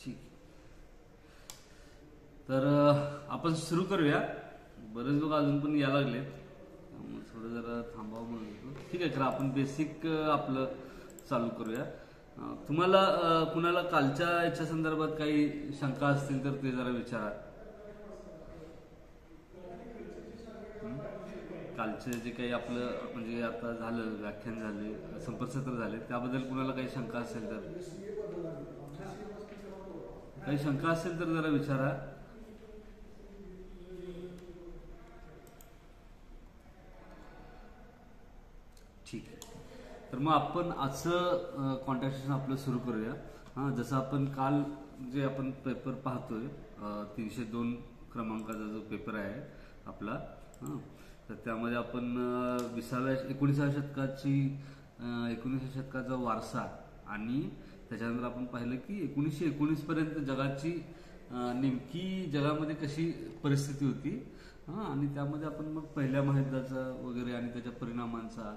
ठीक. तर आपण सुरू करूया. बरेच लोक अजून पण यायला लागलेत, त्यामुळे थोडं जरा थांबावं म्हणून. ठीक आहे, खरं आपण बेसिक आपलं चालू करूया. तुम्हाला कुणाला कालच्या याच्या संदर्भात काही शंका असतील तर ते जरा विचारा. कालचे जे काही आपलं म्हणजे आता झालं, व्याख्यान झाले, संपर्कसत्र झाले, त्याबद्दल कुणाला काही शंका असेल तर, काही शंका असेल तर जरा विचारा. ठीक आहे, तर मग आपण आजचं कॉन्टॅक्ट सेशन आपलं सुरू करूया. हां, जसं आपण काल जे आपण पेपर पाहतोय 302 क्रमांकाचा जो पेपर आहे आपला, हां, तर त्यामध्ये आपण 19व्या शतकाची 19व्या शतकाचा वारसा आणि त्याच्यानंतर आपण पाहिलं की 1919 पर्यंत जगाची नेमकी जगामध्ये कशी परिस्थिती होती. हां, आणि त्यामध्ये आपण मग पहिल्या महायुद्धाचा वगैरे आणि त्याच्या परिणामांचा,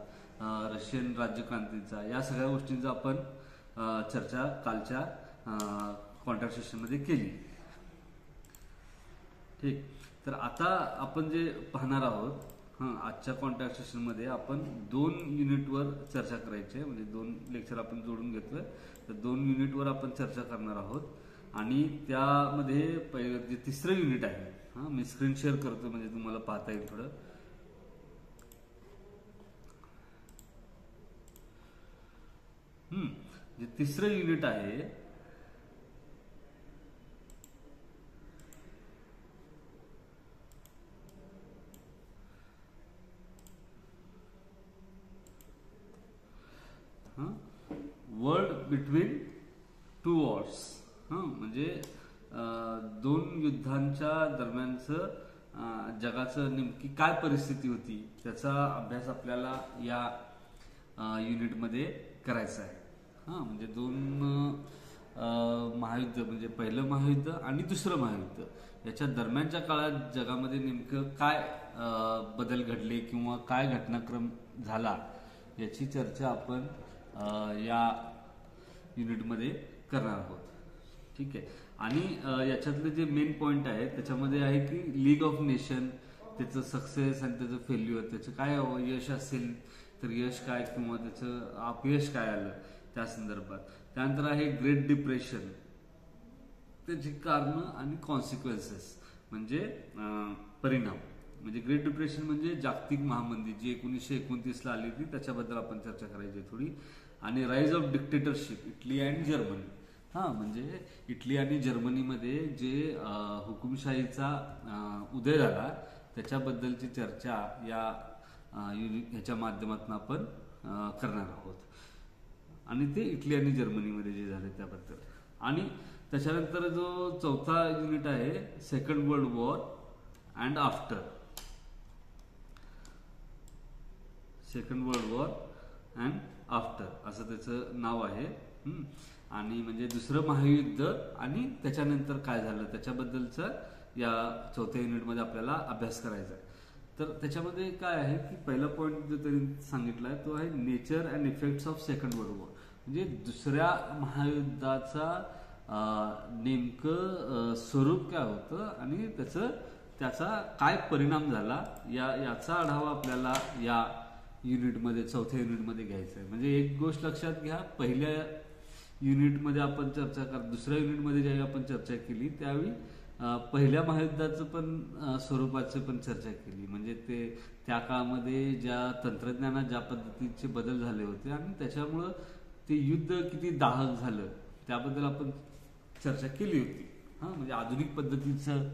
रशियन राज्यक्रांतीचा, या सगळ्या गोष्टींचा आपण चर्चा कालच्या कॉन्टॅक्ट सेशनमध्ये केली. ठीक. तर आता आपण जे पाहणार आहोत, आजच्या कॉन्टॅक्ट सेशनमध्ये आपण 2 युनिटवर चर्चा करायची आहे. म्हणजे 2 लेक्चर आपण जोडून घेतोय, तर 2 युनिटवर आपण चर्चा करणार आहोत. आणि त्यामध्ये पहिलं जे तिसरं युनिट आहे, मी स्क्रीन शेअर करतो म्हणजे तुम्हाला पाहता येईल थोडं. जे तिसरं युनिट आहे वर्ल्ड बिटवीन 2 वॉर्स. म्हणजे 2 युद्धांच्या दरम्यानचं जगाचं नेमकी काय परिस्थिती होती त्याचा अभ्यास आपल्याला या युनिटमध्ये करायचा आहे. म्हणजे 2 महायुद्ध, म्हणजे पहिलं महायुद्ध आणि दुसरं महायुद्ध, याच्या दरम्यानच्या काळात जगामध्ये नेमकं काय बदल घडले किंवा काय घटनाक्रम झाला याची चर्चा आपण या युनिटमध्ये करणार आहोत. ठीक आहे. आणि याच्यातले जे मेन पॉइंट आहे त्याच्यामध्ये आहे की लीग ऑफ नेशन, त्याचं सक्सेस आणि त्याचं फेल्युअर, त्याचं काय यश असेल तर यश काय किंवा त्याचं अपयश काय आलं त्या संदर्भात. त्यानंतर आहे ग्रेट डिप्रेशन, त्याची कारणं आणि कॉन्सिक्वेन्सेस म्हणजे परिणाम. म्हणजे ग्रेट डिप्रेशन म्हणजे जागतिक महामंदी जी 1929ला आली होती, त्याच्याबद्दल आपण चर्चा करायची थोडी. आणि rise of dictatorship, Italy and Germany. म्हणजे इटली आणि जर्मनीमध्ये जे हुकुमशाहीचा उदय झाला त्याच्याबद्दलची चर्चा ह्याच्या माध्यमातून आपण करणार आहोत. आणि ते इटली आणि जर्मनीमध्ये जे झाले त्याबद्दल. आणि त्याच्यानंतर जो चौथा युनिट आहे second world war and after. Second world war and after असं त्याचं नाव आहे. आणि म्हणजे दुसरं महायुद्ध आणि त्याच्यानंतर काय झालं त्याच्याबद्दलचं या चौथ्या युनिटमध्ये आपल्याला अभ्यास करायचा आहे. तर त्याच्यामध्ये काय आहे की पहिला पॉईंट जो त्यांनी सांगितला आहे तो आहे nature and effects of second world war. म्हणजे दुसऱ्या महायुद्धाचा नेमकं स्वरूप काय होतं आणि त्याचा काय परिणाम झाला याचा आढावा आपल्याला या युनिटमध्ये, चौथ्या युनिटमध्ये घ्यायचा आहे. म्हणजे एक गोष्ट लक्षात घ्या, पहिल्या युनिटमध्ये आपण दुसऱ्या युनिटमध्ये ज्यावेळी आपण चर्चा केली त्यावेळी पहिल्या महायुद्धाचं पण स्वरूपाचं पण चर्चा केली. म्हणजे त्या काळामध्ये ज्या तंत्रज्ञानात ज्या पद्धतीचे बदल झाले होते आणि त्याच्यामुळं ते युद्ध किती दाहक झालं त्याबद्दल आपण चर्चा केली होती. म्हणजे आधुनिक पद्धतीचं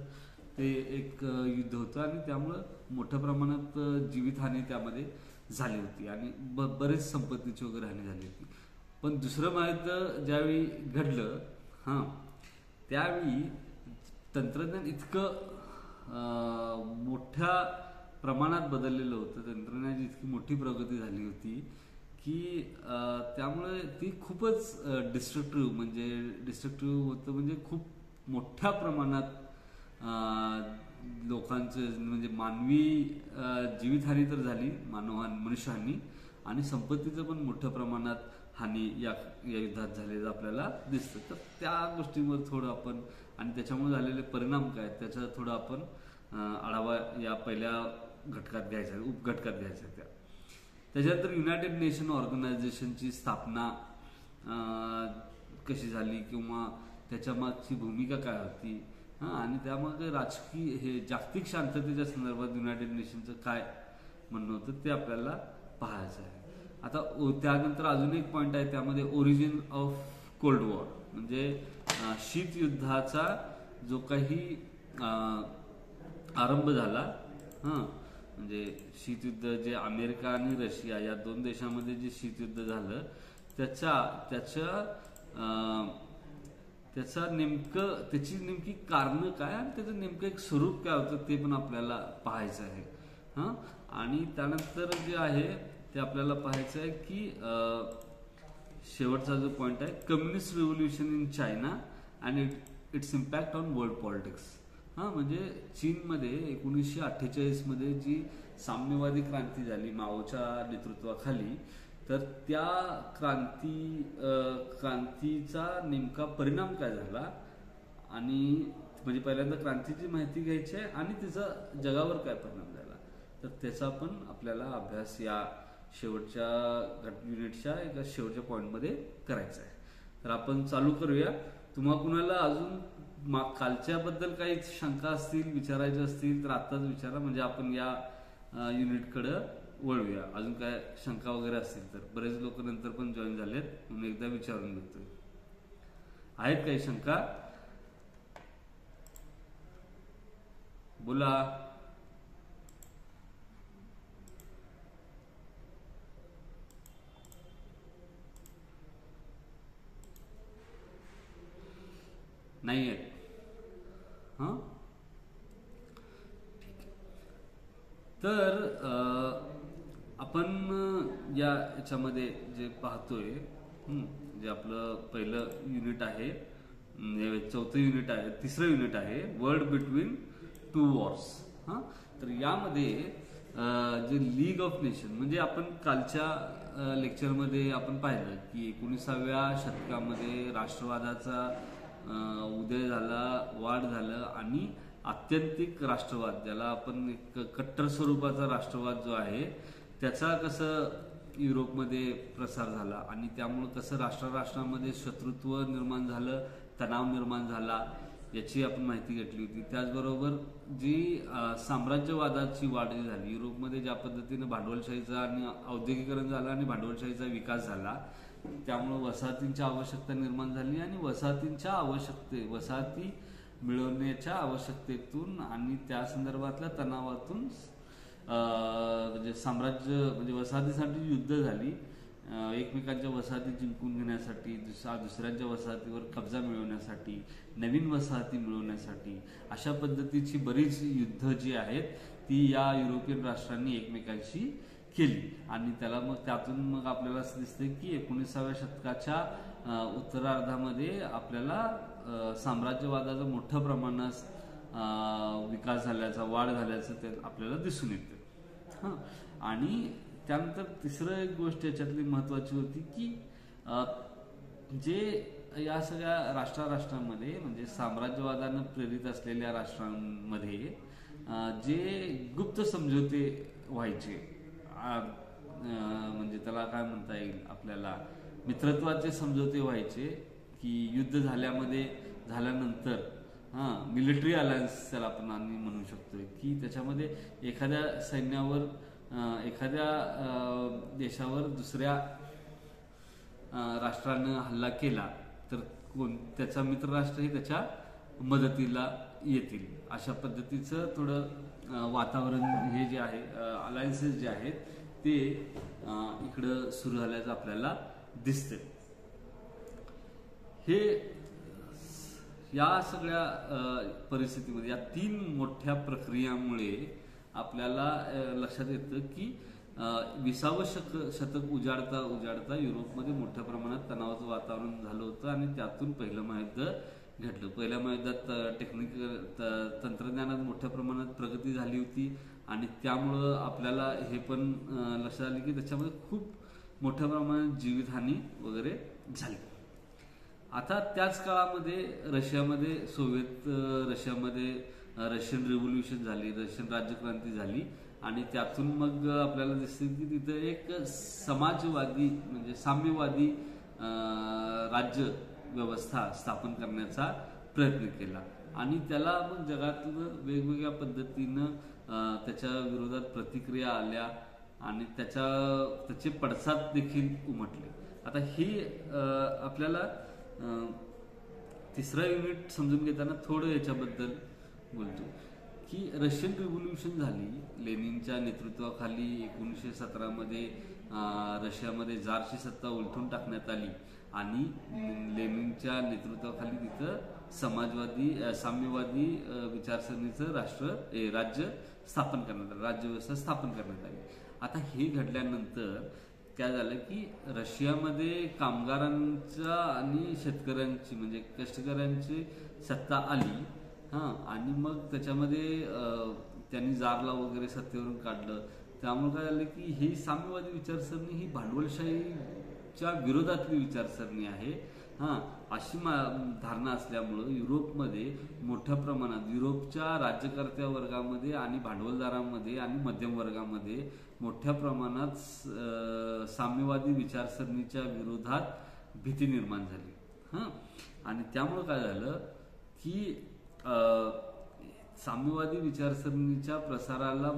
ते एक युद्ध होतं आणि त्यामुळं मोठ्या प्रमाणात जीवितहानी त्यामध्ये झाली होती आणि बरेच संपत्तीची वगैरे हानी झाली होती. पण दुसरं महायुद्ध ज्यावेळी घडलं त्यावेळी तंत्रज्ञान इतकं मोठ्या प्रमाणात बदललेलं होतं, तंत्रज्ञानाची इतकी मोठी प्रगती झाली होती की त्यामुळे ती खूपच डिस्ट्रक्टिव्ह होतं. म्हणजे खूप मोठ्या प्रमाणात लोकांचं म्हणजे मानवी जीवितहानी तर झाली मनुष्यांनी आणि संपत्तीचं पण मोठ्या प्रमाणात हानी या युद्धात झालेलं आपल्याला दिसतं. तर त्या गोष्टींवर थोडं आपण आणि त्याच्यामुळे झालेले परिणाम काय त्याचा थोडं आपण आढावा या पहिल्या घटकात घ्यायचा, उपघटकात घ्यायचा. त्याच्यानंतर युनायटेड नेशन ऑर्गनायझेशनची स्थापना कशी झाली किंवा त्याच्या मागची भूमिका काय होती, आणि त्यामागे राजकीय हे जागतिक शांततेच्या संदर्भात युनायटेड नेशनचं काय म्हणणं होतं ते आपल्याला पाहायचं आहे. आता त्यानंतर अजून एक पॉईंट आहे त्यामध्ये ओरिजिन ऑफ कोल्ड वॉर, म्हणजे शीतयुद्धाचा जो काही आरंभ झाला, म्हणजे शीतयुद्ध जे अमेरिका आणि रशिया या दोन देशांमध्ये जे शीतयुद्ध झालं त्याची नेमकी कारणं काय आणि त्याचं नेमकं एक स्वरूप काय होतं ते पण आपल्याला पाहायचं आहे. आणि त्यानंतर जे आहे ते आपल्याला पाहायचं आहे की शेवटचा जो पॉइंट आहे communist revolution in China and it's impact on world politics. म्हणजे चीनमध्ये 1948 मध्ये जी साम्यवादी क्रांती झाली माओच्या नेतृत्वाखाली, तर त्या क्रांतीचा नेमका परिणाम काय झाला आणि म्हणजे पहिल्यांदा क्रांतीची माहिती घ्यायची आहे आणि तिचा जगावर काय परिणाम झाला, तर त्याचा पण आपल्याला अभ्यास या शेवटच्या युनिटच्या एका शेवटच्या पॉईंटमध्ये करायचा आहे. तर आपण चालू करूया. तुम्हा कुणाला अजून कालच्याबद्दल काही शंका असतील, विचारायचे असतील तर आत्ताच विचारा, म्हणजे आपण या युनिटकडे वळूया. अजून काय शंका वगैरे असतील तर बरेच लोक नंतर पण जॉईन झालेत म्हणून एकदा विचारून घेतोय. आहेत काही शंका? बोला. नाही आहेत? तर आपण याच्यामध्ये जे पाहतोय, जे आपलं पहिलं युनिट आहे, चौथं युनिट आहे, तिसरं युनिट आहे वर्ल्ड बिटवीन टू वॉर्स. तर यामध्ये जे लीग ऑफ नेशन, म्हणजे आपण कालच्या लेक्चरमध्ये आपण पाहिलं की 19व्या शतकामध्ये राष्ट्रवादाचा उदय झाला, वाढ झालं आणि आत्यंतिक राष्ट्रवाद, ज्याला आपण एक कट्टर स्वरूपाचा राष्ट्रवाद जो आहे त्याचा कसं युरोपमध्ये प्रसार झाला आणि त्यामुळं कसं राष्ट्रामध्ये शत्रुत्व निर्माण झालं, तणाव निर्माण झाला, याची आपण माहिती घेतली होती. त्याचबरोबर जी साम्राज्यवादाची वाढ झाली युरोपमध्ये, ज्या पद्धतीनं भांडवलशाहीचा आणि औद्योगिकरण झालं आणि भांडवलशाहीचा विकास झाला, त्यामुळं वसाहतींची आवश्यकता निर्माण झाली आणि वसाहती मिळवण्याच्या आवश्यकतेतून आणि त्या संदर्भातल्या तणावातून म्हणजे वसाहतीसाठी युद्ध झाली, एकमेकांच्या वसाहती जिंकून घेण्यासाठी, दुसऱ्यांच्या वसाहतीवर कब्जा मिळवण्यासाठी, नवीन वसाहती मिळवण्यासाठी, अशा पद्धतीची बरीच युद्ध जी आहेत ती या युरोपियन राष्ट्रांनी एकमेकांशी केली. आणि त्यातून मग आपल्याला असं दिसतंय की 19व्या शतकाच्या उत्तरार्धामध्ये आपल्याला साम्राज्यवादाचा मोठ्या प्रमाणात विकास झाल्याचा, वाढ झाल्याचं ते आपल्याला दिसून येतं. आणि त्यानंतर तिसरं एक गोष्ट याच्यातली महत्वाची होती की जे या सगळ्या राष्ट्रांमध्ये, म्हणजे साम्राज्यवादानं प्रेरित असलेल्या राष्ट्रांमध्ये जे गुप्त समझोते व्हायचे, म्हणजे त्याला काय म्हणता येईल आपल्याला, मित्रत्वाचे समझोते व्हायचे की युद्ध झाल्यानंतर मिलिटरी अलायन्स त्याला आपण म्हणू शकतोय की त्याच्यामध्ये एखाद्या सैन्यावर, एखाद्या देशावर दुसऱ्या राष्ट्रानं हल्ला केला तर त्याचा मित्रराष्ट्रही त्याच्या मदतीला येतील, अशा पद्धतीचं थोडं वातावरण हे जे आहे, अलायन्सेस जे आहेत ते इकडं सुरू झाल्याचं आपल्याला दिसते. हे या सगळ्या परिस्थितीमध्ये, या 3 मोठ्या प्रक्रियामुळे आपल्याला लक्षात येतं की 20वं शतक उजाडता युरोपमध्ये मोठ्या प्रमाणात तणावाचं वातावरण झालं होतं आणि त्यातून पहिलं महायुद्ध घडलं. पहिल्या महायुद्धात तंत्रज्ञानात मोठ्या प्रमाणात प्रगती झाली होती आणि त्यामुळं आपल्याला हे पण लक्षात आलं की त्याच्यामध्ये खूप मोठ्या प्रमाणात जीवितहानी वगैरे झाली. आता त्याच काळामध्ये रशियामध्ये रशियन रिव्होल्युशन झाली, रशियन राज्यक्रांती झाली आणि त्यातून मग आपल्याला दिसते की तिथं एक समाजवादी म्हणजे साम्यवादी राज्य व्यवस्था स्थापन करण्याचा प्रयत्न केला आणि त्याला मग जगातलं वेगवेगळ्या पद्धतीनं त्याच्या विरोधात प्रतिक्रिया आल्या आणि त्याचे पडसाद देखील उमटले. आता ही आपल्याला तिसरा युनिट समजून घेताना थोडं याच्याबद्दल बोलतो की रशियन रिव्होल्युशन झाली. लेनिनच्या नेतृत्वाखाली 1917 मध्ये रशियामध्ये जारची सत्ता उलथून टाकण्यात आली आणि लेनिनच्या नेतृत्वाखाली तिथं साम्यवादी विचारसरणीचं राज्य स्थापन करण्यात आलं, राज्यव्यवस्था स्थापन करण्यात आली. आता हे घडल्यानंतर काय झालं की रशियामध्ये कामगारांच्या आणि शेतकऱ्यांची म्हणजे कष्टकऱ्यांची सत्ता आली आणि मग त्याच्यामध्ये त्यांनी जारला वगैरे सत्तेवरून काढलं. त्यामुळे काय झालं की ही साम्यवादी विचारसरणी ही भांडवलशाहीच्या विरोधातली विचारसरणी आहे अशी धारणा असल्यामुळं युरोपमध्ये मोठ्या प्रमाणात युरोपच्या राज्यकर्त्या वर्गामध्ये आणि भांडवलदारांमध्ये आणि मध्यम वर्गामध्ये मोठ्या प्रमाणात साम्यवादी विचारसरणीच्या विरोधात भीती निर्माण झाली आणि त्यामुळं काय झालं की साम्यवादी विचारसरणीच्या प्रसाराला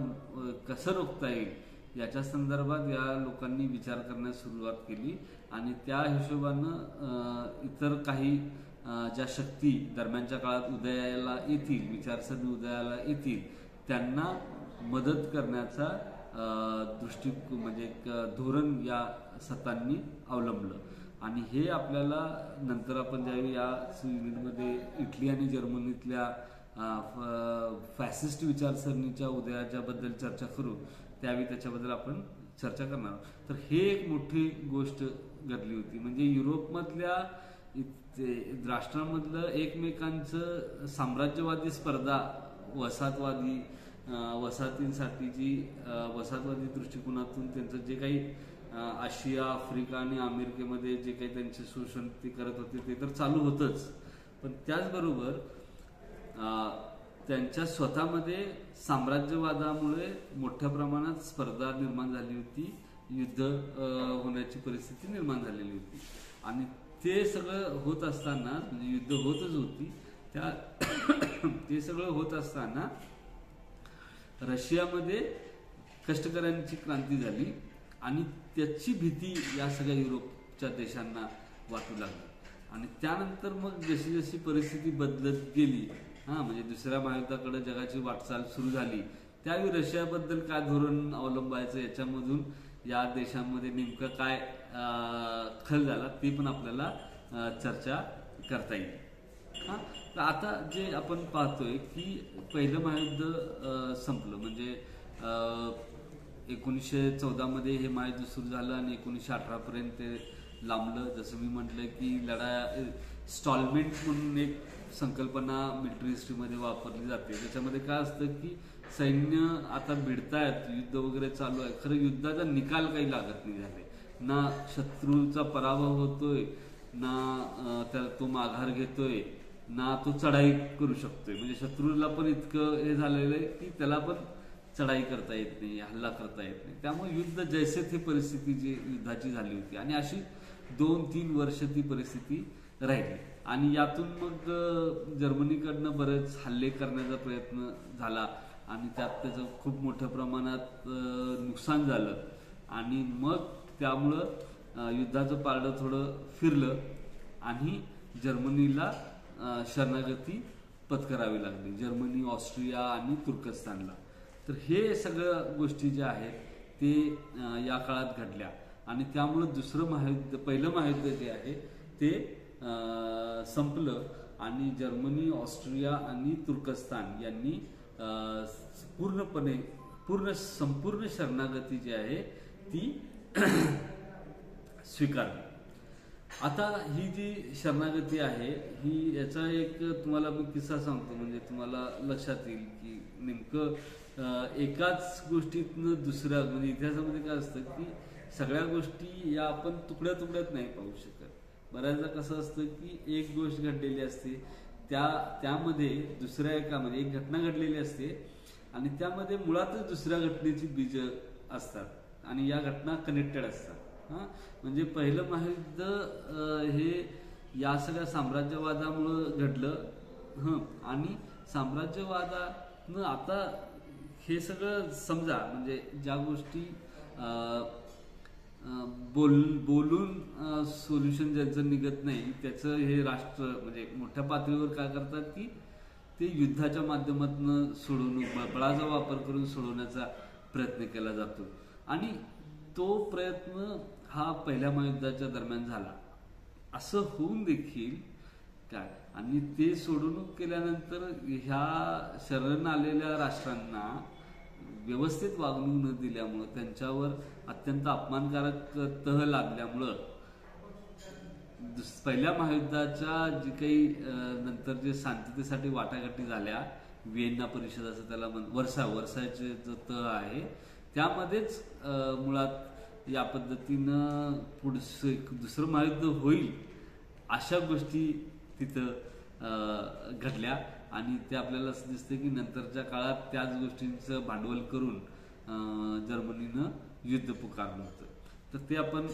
कसं रोखता येईल याच्या संदर्भात या लोकांनी विचार करण्यास सुरुवात केली आणि त्या हिशोबानं इतर काही ज्या शक्ती दरम्यानच्या काळात उदयाला येतील, विचारसरणी उदयाला येतील त्यांना मदत करण्याचा म्हणजे एक धोरण या सत्तांनी अवलंबलं आणि हे आपल्याला नंतर आपण ज्यावेळी या युनिटमध्ये इटली आणि जर्मनीतल्या फॅसिस्ट विचारसरणीच्या उदयाच्या बद्दल चर्चा करू त्यावेळी त्याच्याबद्दल आपण चर्चा करणार. तर हे एक मोठी गोष्ट घडली होती म्हणजे युरोपमधल्या राष्ट्रांमधलं एकमेकांचं साम्राज्यवादी स्पर्धा वसाहतींसाठीची वसाहतवादी दृष्टिकोनातून त्यांचं जे काही आशिया, आफ्रिका आणि अमेरिकेमध्ये जे काही त्यांचे शोषण ते करत होते ते तर चालू होतच, पण त्याचबरोबर त्यांच्या स्वतःमध्ये साम्राज्यवादामुळे मोठ्या प्रमाणात स्पर्धा निर्माण झाली होती, युद्ध होण्याची परिस्थिती निर्माण झालेली होती आणि ते सगळं होत असताना म्हणजे युद्ध होतच होती ते सगळं होत असताना रशियामध्ये कष्टकऱ्यांची क्रांती झाली आणि त्याची भीती या सगळ्या युरोपच्या देशांना वाटू लागली आणि त्यानंतर मग जशी जशी परिस्थिती बदलत गेली म्हणजे दुसऱ्या महायुद्धाकडे जगाची वाटचाल सुरू झाली त्यावेळी रशियाबद्दल काय धोरण अवलंबायचं याच्यामधून या देशांमध्ये नेमकं काय खल झाला ते पण आपल्याला चर्चा करता येईल. तर आता जे आपण पाहतोय की पहिलं महायुद्ध संपलं म्हणजे 1914 मध्ये हे महायुद्ध सुरू झालं आणि 1918 पर्यंत ते लांबलं. जसं मी म्हटलं की स्टॉलमेंट म्हणून एक संकल्पना मिलिटरी हिस्ट्रीमध्ये वापरली जाते. त्याच्यामध्ये काय असतं की सैन्य आता भिडतायत, युद्ध वगैरे चालू आहे, खरं युद्धाचा निकाल काही लागत नाही झाले, ना शत्रूचा पराभव होतोय, ना त्याला तो माघार घेतोय, ना तो चढाई करू शकतोय. म्हणजे शत्रूला पण इतकं हे झालेलं आहे की त्याला पण चढाई करता येत नाही, हल्ला करता येत नाही. त्यामुळे युद्ध जैसे ती परिस्थिती जी युद्धाची झाली होती आणि अशी 2-3 वर्ष ती परिस्थिती राहिली आणि यातून मग जर्मनीकडनं बरेच हल्ले करण्याचा प्रयत्न झाला आणि त्यात त्याचं खूप मोठ्या प्रमाणात नुकसान झालं आणि मग त्यामुळं युद्धाचं पारडं थोडं फिरलं आणि जर्मनीला शरणागती पत्करावी लागली, जर्मनी, ऑस्ट्रिया आणि तुर्कस्तानला. तर हे सगळ्या गोष्टी ज्या आहेत ते या काळात घडल्या आणि त्यामुळं पहिलं महायुद्ध जे आहे ते संपलं आणि जर्मनी, ऑस्ट्रिया आणि तुर्कस्तान यांनी संपूर्ण शरणागती जी आहे ती स्वीकारली. आता ही जी शरणागती आहे ही याचा एक तुम्हाला मी किस्सा सांगतो म्हणजे तुम्हाला लक्षात येईल की नेमकं एकाच गोष्टीतनं दुसऱ्या म्हणजे इतिहासामध्ये काय असतं की सगळ्या गोष्टी या आपण तुकड्या तुकड्यात नाही पाहू शकत. बऱ्याचदा कसं असतं की एक गोष्ट घडलेली असते, त्यामध्ये दुसऱ्या एकामध्ये एक घटना घडलेली असते आणि त्यामध्ये मुळातच दुसऱ्या घटनेची बीज असतात आणि या घटना कनेक्टेड असतात. म्हणजे पहिलं महायुद्ध हे या सगळ्या साम्राज्यवादामुळं घडलं आणि साम्राज्यवादानं आता हे सगळं समजा म्हणजे ज्या गोष्टी बोलून सोल्युशन ज्यांचं निघत नाही त्याचं हे राष्ट्र म्हणजे मोठ्या पातळीवर काय करतात की ते युद्धाच्या माध्यमातून सोडवणूक बळाचा वापर करून सोडवण्याचा प्रयत्न केला जातो आणि तो प्रयत्न हा पहिल्या महायुद्धाच्या दरम्यान झाला. असं होऊन देखील काय आणि ते सोडवणूक केल्यानंतर ह्या शरण आलेल्या राष्ट्रांना व्यवस्थित वागणूक न दिल्यामुळं त्यांच्यावर अत्यंत अपमानकारक तह लागल्यामुळं पहिल्या महायुद्धाच्या जी काही नंतर जे शांततेसाठी वाटाघाटी झाल्या, व्हिएन्ना परिषद असं त्याला वर्साचे जो तह आहे त्यामध्येच मुळात या पद्धतीनं दुसरं महायुद्ध होईल अशा गोष्टी तिथं घडल्या आणि ते आपल्याला असं दिसतं की नंतरच्या काळात त्याच गोष्टींचं भांडवल करून जर्मनीनं युद्ध पुकारलं होतं. तर ते आपण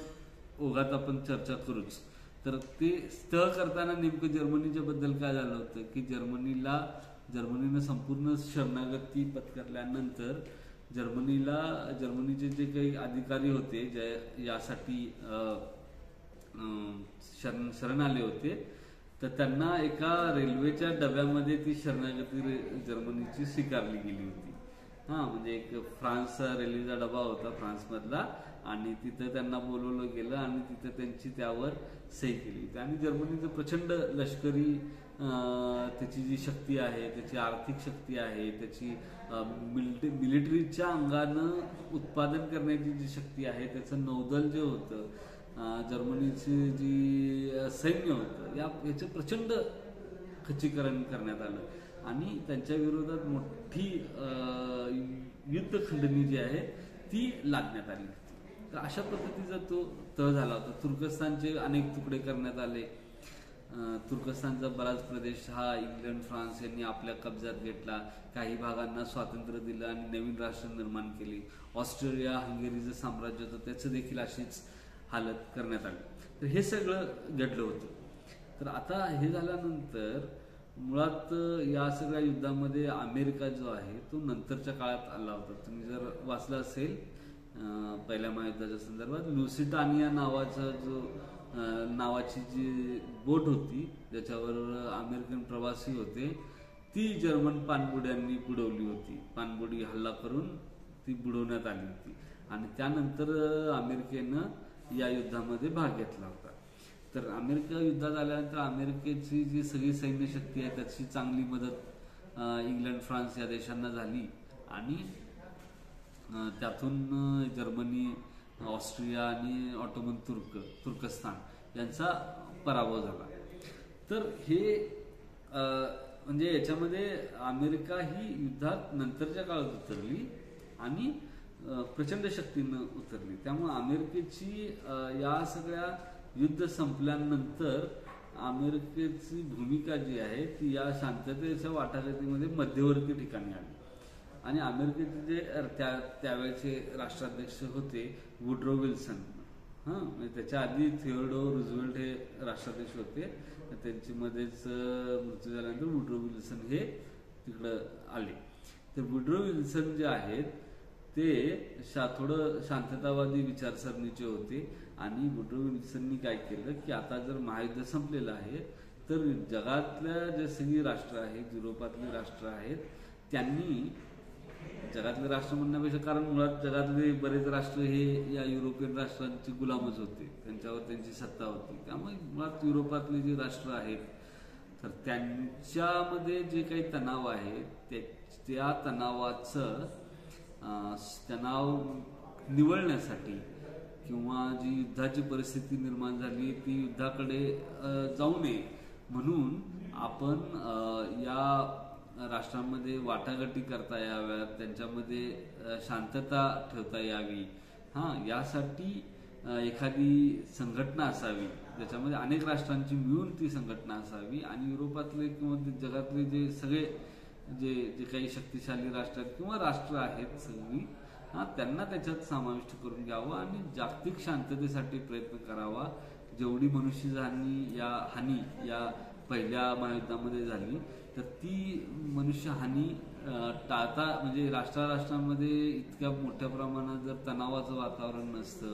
ओघात आपण चर्चा करूच. तर ते तह करताना नेमकं जर्मनीच्या बद्दल काय झालं होतं की जर्मनीनं संपूर्ण शरणागती पत्करल्यानंतर जर्मनीचे जे काही अधिकारी होते जे यासाठी शरण आले होते तर त्यांना एका रेल्वेच्या डब्यामध्ये ती शरणागती जर्मनीची स्वीकारली गेली होती. म्हणजे एक फ्रान्सचा रेल्वेचा डबा होता फ्रान्समधला आणि तिथं त्यांना बोलवलं गेलं आणि तिथं त्यांची त्यावर सही केली होती आणि जर्मनीचं प्रचंड लष्करी त्याची जी शक्ती आहे, त्याची आर्थिक शक्ती आहे, त्याची मिलिटरीच्या अंगानं उत्पादन करण्याची जी शक्ती आहे, त्याचं नौदल जे होतं, जर्मनीचे जी सैन्य होतं याचं प्रचंड खच्चीकरण करण्यात आलं आणि त्यांच्या विरोधात मोठी युद्धखंडणी जी आहे ती लादण्यात आली होती. तर अशा पद्धतीचा तो तह झाला होता. तुर्कस्तानचे अनेक तुकडे करण्यात आले. तुर्कस्तानचा बराच प्रदेश हा इंग्लंड फ्रान्स यांनी आपल्या कब्जात घेतला. काही भागांना स्वातंत्र्य दिलं आणि नवीन राष्ट्र निर्माण केली. ऑस्ट्रेलिया हंगेरीचं साम्राज्य होतं त्याचं देखील अशीच हालत करण्यात आली. तर हे सगळं घडलं होतं. तर आता हे झाल्यानंतर मुळात या सगळ्या युद्धामध्ये अमेरिका जो आहे तो नंतरच्या काळात आला होता. तुम्ही जर वाचलं असेल पहिल्या महायुद्धाच्या संदर्भात लुसिटानिया नावाची जी बोट होती ज्याच्यावर अमेरिकन प्रवासी होते ती जर्मन पाणबुड्यांनी बुडवली होती. पाणबुडी हल्ला करून ती बुडवण्यात आली होती आणि त्यानंतर अमेरिकेनं या युद्धामध्ये भाग घेतला होता. तर अमेरिका युद्धात आल्यानंतर अमेरिकेची जी सगळी सैन्य शक्ती आहे त्याची चांगली मदत इंग्लंड फ्रान्स या देशांना झाली आणि त्यातून जर्मनी, ऑस्ट्रिया आणि ऑटोमन तुर्कस्तान यांचा पराभव झाला. तर हे म्हणजे याच्यामध्ये अमेरिका ही युद्धात नंतरच्या काळात उतरली आणि प्रचंड शक्तीनं उतरली. त्यामुळे अमेरिकेची या सगळ्या युद्ध संपल्यानंतर अमेरिकेची भूमिका जी आहे ती या शांततेच्या वाटाघाटीमध्ये मध्यवर्ती ठिकाणी आली आणि अमेरिकेचे जे त्यावेळेचे राष्ट्राध्यक्ष होते वुड्रो विल्सन, म्हणजे त्याच्या आधी थिओडोर रुझवेल्ट हे राष्ट्राध्यक्ष होते. त्यांची मध्येच मृत्यू झाल्यानंतर वुड्रो विल्सन हे तिकडं आले. तर वुड्रो विल्सन जे आहेत ते थोडं शांततावादी विचारसरणीचे होते आणि वुड्रो विल्सननी काय केलं की आता जर महायुद्ध संपलेलं आहे तर जगातल्या जे सगळी राष्ट्र आहेत, युरोपातली राष्ट्र आहेत, त्यांनी जगातले राष्ट्र म्हणण्यापेक्षा कारण मुळात जगातले बरेच राष्ट्र हे या युरोपियन राष्ट्रांचे गुलामच होते, त्यांच्यावर त्यांची सत्ता होती. त्यामुळे मुळात युरोपातले जे राष्ट्र आहेत तर त्यांच्यामध्ये जे काही तणाव आहे त्या तणाव निवळण्यासाठी किंवा जी युद्धाची परिस्थिती निर्माण झाली ती युद्धाकडे जाऊ नये म्हणून आपण या राष्ट्रांमध्ये वाटाघाटी करता याव्यात, त्यांच्यामध्ये शांतता ठेवता यावी यासाठी एखादी संघटना असावी ज्याच्यामध्ये अनेक राष्ट्रांची मिळून ती संघटना असावी आणि युरोपातले किंवा जगातले जे सगळे जे जे काही शक्तिशाली राष्ट्र आहेत किंवा राष्ट्र आहेत सगळी त्यांना त्याच्यात समाविष्ट करून घ्यावं आणि जागतिक शांततेसाठी प्रयत्न करावा. जेवढी मनुष्यहानी या पहिल्या महायुद्धामध्ये झाली तर ती मनुष्य हानी टाळता म्हणजे राष्ट्रांमध्ये इतक्या मोठ्या प्रमाणात जर तणावाचं वातावरण नसतं,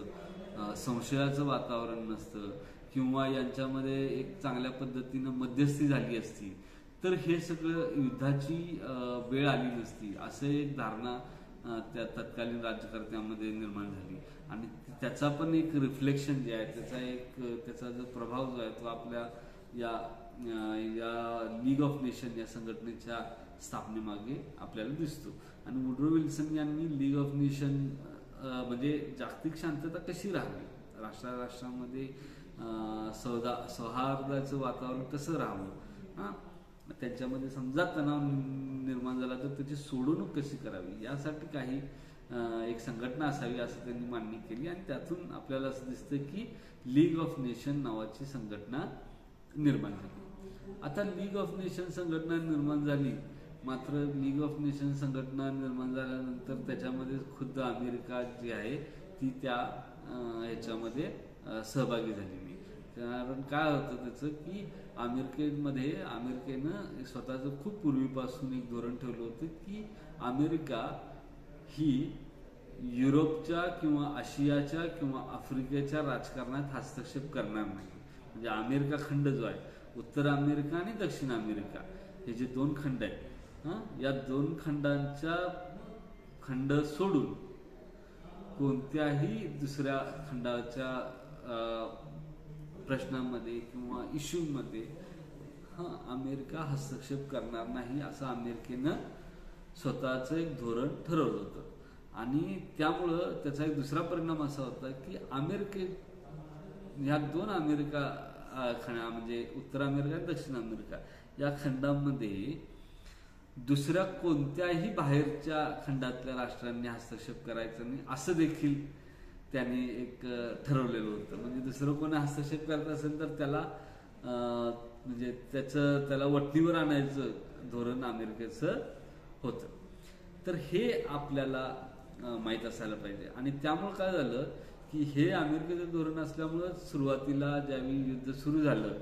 संशयाचं वातावरण नसतं किंवा यांच्यामध्ये एक चांगल्या पद्धतीनं मध्यस्थी झाली असती तर हे सगळं युद्धाची वेळ आली नसती असं एक धारणा त्या तत्कालीन राज्यकर्त्यांमध्ये निर्माण झाली. आणि त्याचा पण एक रिफ्लेक्शन जे आहे त्याचा जो प्रभाव जो आहे तो आपल्या या लीग ऑफ नेशन या संघटनेच्या स्थापनेमागे आपल्याला दिसतो. आणि वुड्रो विल्सन यांनी लीग ऑफ नेशन म्हणजे जागतिक शांतता कशी राहावी, राष्ट्रांमध्ये सौहार्दाचं वातावरण कसं राहावं, त्यांच्यामध्ये समजा तणाव निर्माण झाला तर त्याची सोडवणूक कशी करावी यासाठी काही एक संघटना असावी असं त्यांनी मांडणी केली. आणि त्यातून आपल्याला असं दिसतं की लीग ऑफ नेशन नावाची संघटना निर्माण झाली. आता लीग ऑफ नेशन संघटना निर्माण झाली, मात्र लीग ऑफ नेशन संघटना निर्माण झाल्यानंतर त्याच्यामध्ये खुद्द अमेरिका जी आहे ती त्या ह्याच्यामध्ये सहभागी झाली नाही. कारण काय होतं त्याचं की अमेरिकेनं स्वतःचं खूप पूर्वीपासून एक धोरण ठेवलं होतं की अमेरिका ही युरोपच्या किंवा आशियाच्या किंवा आफ्रिकेच्या राजकारणात हस्तक्षेप करणार नाही. म्हणजे अमेरिका खंड जो आहे, उत्तर अमेरिका आणि दक्षिण अमेरिका हे जे दोन खंड आहेत, या दोन खंडांच्या खंड सोडून कोणत्याही दुसऱ्या खंडाच्या प्रश्नांमध्ये किंवा इश्यूमध्ये अमेरिका हस्तक्षेप करणार नाही असं अमेरिकेनं स्वतःचं एक धोरण ठरवलं होतं. आणि त्यामुळं त्याचा एक दुसरा परिणाम असा होता की ह्या दोन अमेरिका म्हणजे उत्तर अमेरिका आणि दक्षिण अमेरिका या खंडांमध्ये दुसऱ्या कोणत्याही बाहेरच्या खंडातल्या राष्ट्रांनी हस्तक्षेप करायचा नाही असं देखील त्याने एक ठरवलेलं होतं. म्हणजे दुसरं कोणी हस्तक्षेप करत असेल तर त्याला म्हणजे त्याला वटणीवर आणायचं धोरण अमेरिकेचं होतं. तर हे आपल्याला माहीत असायला पाहिजे. आणि त्यामुळे काय झालं की हे अमेरिकेचं धोरण असल्यामुळं सुरुवातीला ज्यावेळी युद्ध सुरू झालं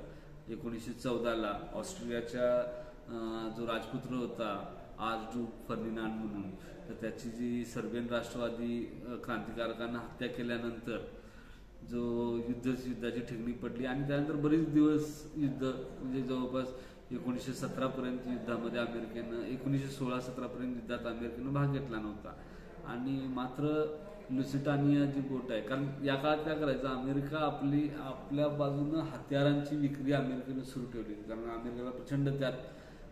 1914ला ऑस्ट्रियाच्या जो राजपुत्र होता आर्चड्यूक फर्डिनांड म्हणून, तर त्याची जी सर्बियन राष्ट्रवादी क्रांतिकारकांना हत्या केल्यानंतर जो युद्धाची ठिगणी पडली आणि त्यानंतर बरेच दिवस युद्ध म्हणजे जवळपास 1917 पर्यंत युद्धामध्ये अमेरिकेनं 1916-17 पर्यंत युद्धात अमेरिकेनं भाग घेतला नव्हता. आणि मात्र लुसिटानिया जी बोट आहे, कारण या काळात काय करायचं, अमेरिका आपल्या बाजूनं हत्यारांची विक्री अमेरिकेनं सुरू ठेवली कारण अमेरिकेला प्रचंड त्यात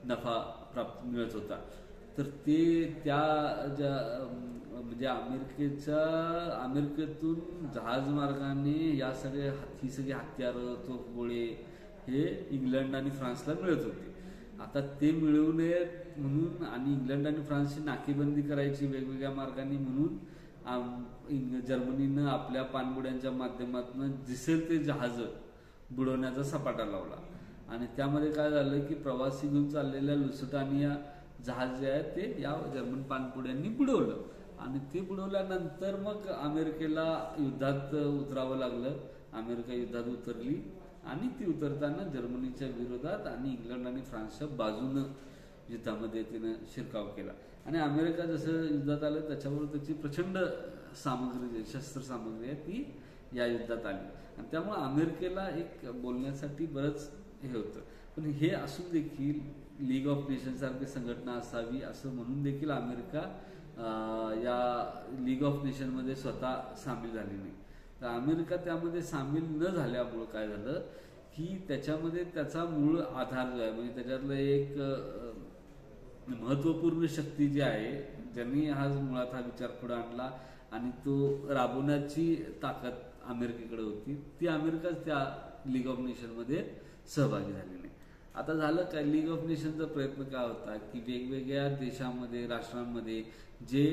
नफा मिळत होता. तर त्या म्हणजे अमेरिकेतून जहाजमार्गाने ही सगळी हत्यारं तोफ गोळे हे इंग्लंड आणि फ्रान्सला मिळत होते. आता ते मिळवू नयेत म्हणून आणि इंग्लंड आणि फ्रान्सची नाकेबंदी करायची वेगवेगळ्या मार्गाने म्हणून जर्मनीनं आपल्या पाणबुड्यांच्या माध्यमातून दिसेल ते जहाज बुडवण्याचा सपाटा लावला. आणि त्यामध्ये काय झालं की प्रवासी घेऊन चाललेल्या लुसिटानिया जहाज जे आहे ते या जर्मन पाणबुड्यांनी बुडवलं. आणि ते बुडवल्यानंतर मग अमेरिकेला युद्धात उतरावं लागलं. अमेरिका युद्धात उतरली आणि ती उतरताना जर्मनीच्या विरोधात आणि इंग्लंड आणि फ्रान्सच्या बाजूनं युद्धामध्ये तिनं शिरकाव केला. आणि अमेरिका जसं युद्धात आलं त्याच्याबरोबर त्याची प्रचंड सामग्री शस्त्र सामग्री आहे ती या युद्धात आली. आणि त्यामुळे अमेरिकेला एक बोलण्यासाठी बरंच हे होतं. पण हे असून देखील लीग ऑफ नेशन सारखी संघटना असावी असं म्हणून देखील अमेरिका या लीग ऑफ नेशनमध्ये स्वतः सामील झाली नाही. तर अमेरिका त्यामध्ये सामील न झाल्यामुळं काय झालं की त्याच्यामध्ये त्याचा मूळ आधार जो आहे म्हणजे त्याच्यातलं एक महत्वपूर्ण शक्ती जी आहे ज्यांनी मुळात हा विचार पुढे आणला आणि तो राबवण्याची ताकद अमेरिकेकडे होती, ती अमेरिकाच त्या लीग ऑफ नेशनमध्ये सहभागी झाली नाही. आता झालं काय, लीग ऑफ नेशनचा प्रयत्न काय होता की वेगवेगळ्या देशामध्ये, राष्ट्रांमध्ये जे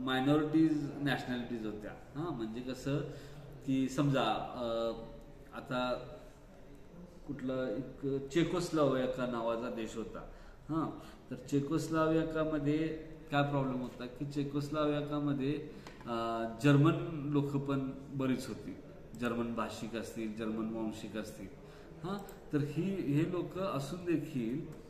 मायनॉरिटीज नॅशनॅलिटीज होत्या, म्हणजे कसं की समजा आता कुठला एक चेकोस्लोवाकिया नावाचा देश होता. तर चेकोस्लोवाकियामध्ये काय प्रॉब्लेम होता की चेकोस्लोवाकियामध्ये जर्मन लोक पण बरीच होती, जर्मन भाषिक असतील, जर्मन वंशिक असतील. तर हे लोक असून देखील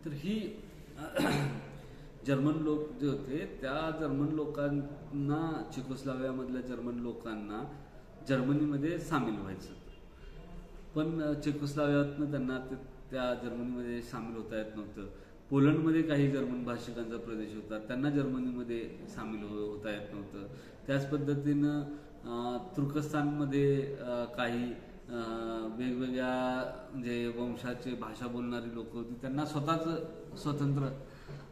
तर ही जर्मन लोक जे होते त्या जर्मन लोकांना, चेकोस्लोवाकियामधल्या जर्मन लोकांना जर्मनीमध्ये सामील व्हायचं, पण चेकोस्लोवाकियातनं त्यांना त्या जर्मनीमध्ये सामील होता येत नव्हतं. पोलंडमध्ये काही जर्मन भाषिकांचा प्रदेश होता, त्यांना जर्मनीमध्ये सामील होता येत नव्हतं. त्याच पद्धतीनं तुर्कस्तानमध्ये काही वेगवेगळ्या म्हणजे वंशाचे, भाषा बोलणारी लोक होती, त्यांना स्वतःच स्वतंत्र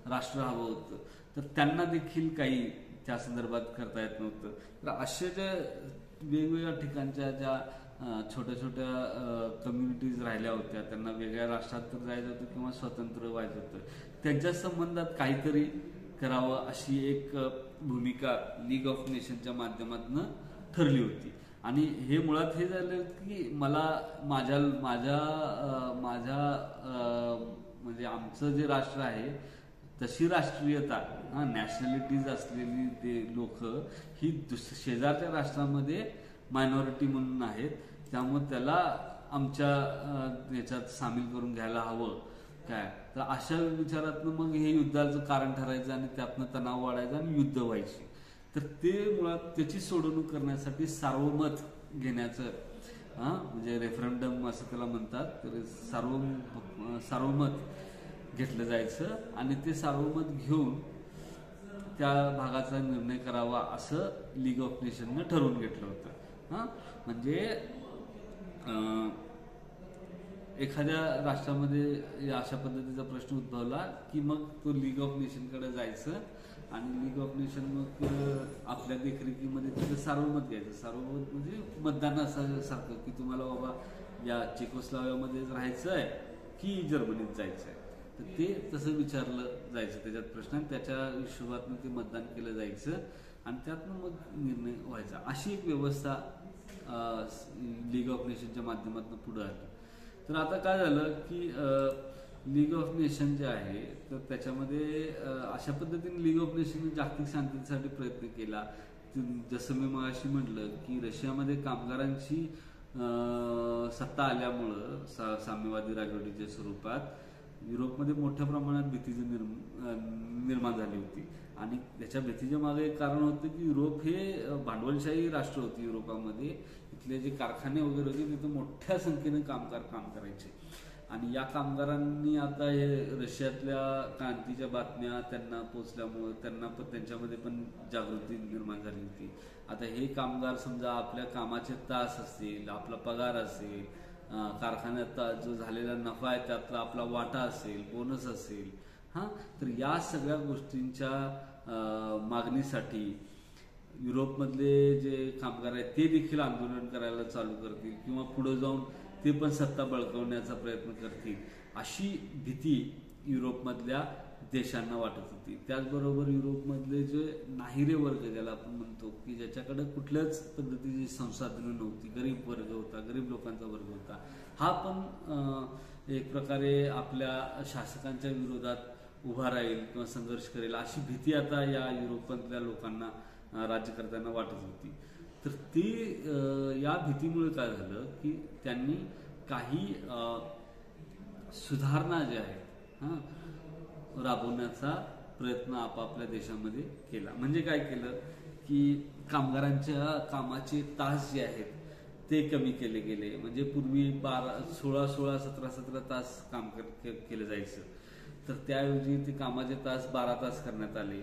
राष्ट्र हवं होतं, तर त्यांना देखील काही त्या संदर्भात करता येत नव्हतं. तर अशा ज्या वेगवेगळ्या ठिकाणच्या ज्या छोट्या छोट्या कम्युनिटीज राहिल्या होत्या, त्यांना वेगळ्या राष्ट्रात तर जायचं होतं किंवा स्वतंत्र व्हायचं होतं, त्यांच्या संबंधात काहीतरी करावं अशी एक भूमिका लीग ऑफ नेशनच्या माध्यमातून ठरली होती. आणि हे मुळात हे झालं की मला माझ्या म्हणजे आमचं जे राष्ट्र आहे तशी राष्ट्रीयता, नॅशनॅलिटीज असलेली ते लोक ही शेजारच्या राष्ट्रामध्ये मायनॉरिटी म्हणून आहेत, त्यामुळे त्याला आमच्या याच्यात सामील करून घ्यायला हवं काय. तर अशा विचारातनं मग हे युद्धाचं कारण ठरायचं आणि त्यातनं तणाव वाढायचा आणि युद्ध व्हायची. तर ते मुळात त्याची सोडवणूक करण्यासाठी सार्वमत घेण्याचं, म्हणजे रेफरंडम असं त्याला म्हणतात, तर सार्वमत घेतलं जायचं आणि ते सार्वमत घेऊन त्या भागाचा निर्णय करावा असं लीग ऑफ नेशननं ठरवून घेतलं होतं. म्हणजे एखाद्या राष्ट्रामध्ये अशा पद्धतीचा प्रश्न उद्भवला की मग तो लीग ऑफ नेशनकडे जायचं आणि लीग ऑफ नेशन मग आपल्या देखरेखीमध्ये तिथं सार्वमत घ्यायचं. सार्वमत म्हणजे मतदानासारखं की तुम्हाला बाबा या चेकोस्लोवाकियामध्येच राहायचं आहे की जर्मनीत जायचं आहे. तर ते तसं विचारलं जायचं त्याच्यात प्रश्न, आणि त्याच्या हिशोबातून ते मतदान केलं जायचं आणि त्यातनं मग निर्णय व्हायचा. अशी एक व्यवस्था लीग ऑफ नेशनच्या माध्यमातून पुढे आली. तर आता काय झालं की लीग ऑफ नेशन जे आहे तर त्याच्यामध्ये अशा पद्धतीने लीग ऑफ नेशनने जागतिक शांततेसाठी प्रयत्न केला. जसं मी मगाशी म्हटलं की रशियामध्ये कामगारांची सत्ता आल्यामुळं साम्यवादी राजवटीच्या स्वरूपात युरोपमध्ये मोठ्या प्रमाणात भीतीची निर्माण झाली होती. आणि त्याच्या भीतीच्या मागे एक कारण होतं की युरोप हे भांडवलशाही राष्ट्र होती. युरोपामध्ये इथले जे कारखाने वगैरे होते तिथे मोठ्या संख्येने कामगार काम करायचे आणि या कामगारांनी आता हे रशियातल्या क्रांतीच्या बातम्या त्यांना पोचल्यामुळं त्यांना पण त्यांच्यामध्ये पण जागृती निर्माण झाली होती. आता हे कामगार समजा आपल्या कामाचे तास असतील, आपला पगार असेल, कारखान्यात जो झालेला नफा आहे त्यातला आपला वाटा असेल, बोनस असेल, तर या सगळ्या गोष्टींच्या मागणीसाठी युरोपमधले जे कामगार आहेत ते देखील आंदोलन करायला चालू करतील किंवा पुढे जाऊन ते पण सत्ता बळकावण्याचा प्रयत्न करतील अशी भीती युरोपमधल्या देशांना वाटत होती. त्याचबरोबर युरोपमधले जे नाहिरे वर्ग ज्याला आपण म्हणतो की ज्याच्याकडे कुठल्याच पद्धतीची संसाधनं नव्हती, गरीब वर्ग होता, गरीब लोकांचा वर्ग होता, हा पण एक प्रकारे आपल्या शासकांच्या विरोधात उभा राहील किंवा संघर्ष करेल अशी भीती आता या युरोपमधल्या लोकांना, राज्यकर्त्यांना वाटत होती. तर ती या भीतीमुळे काय झालं की त्यांनी काही सुधारणा ज्या आहेत राबवण्याचा प्रयत्न आपापल्या देशामध्ये केला. म्हणजे काय केलं की कामगारांच्या कामाचे तास जे आहेत ते कमी केले गेले. म्हणजे पूर्वी 16 17 तास काम केलं जायचं, तर त्याऐवजी ते कामाचे तास 12 तास करण्यात आले.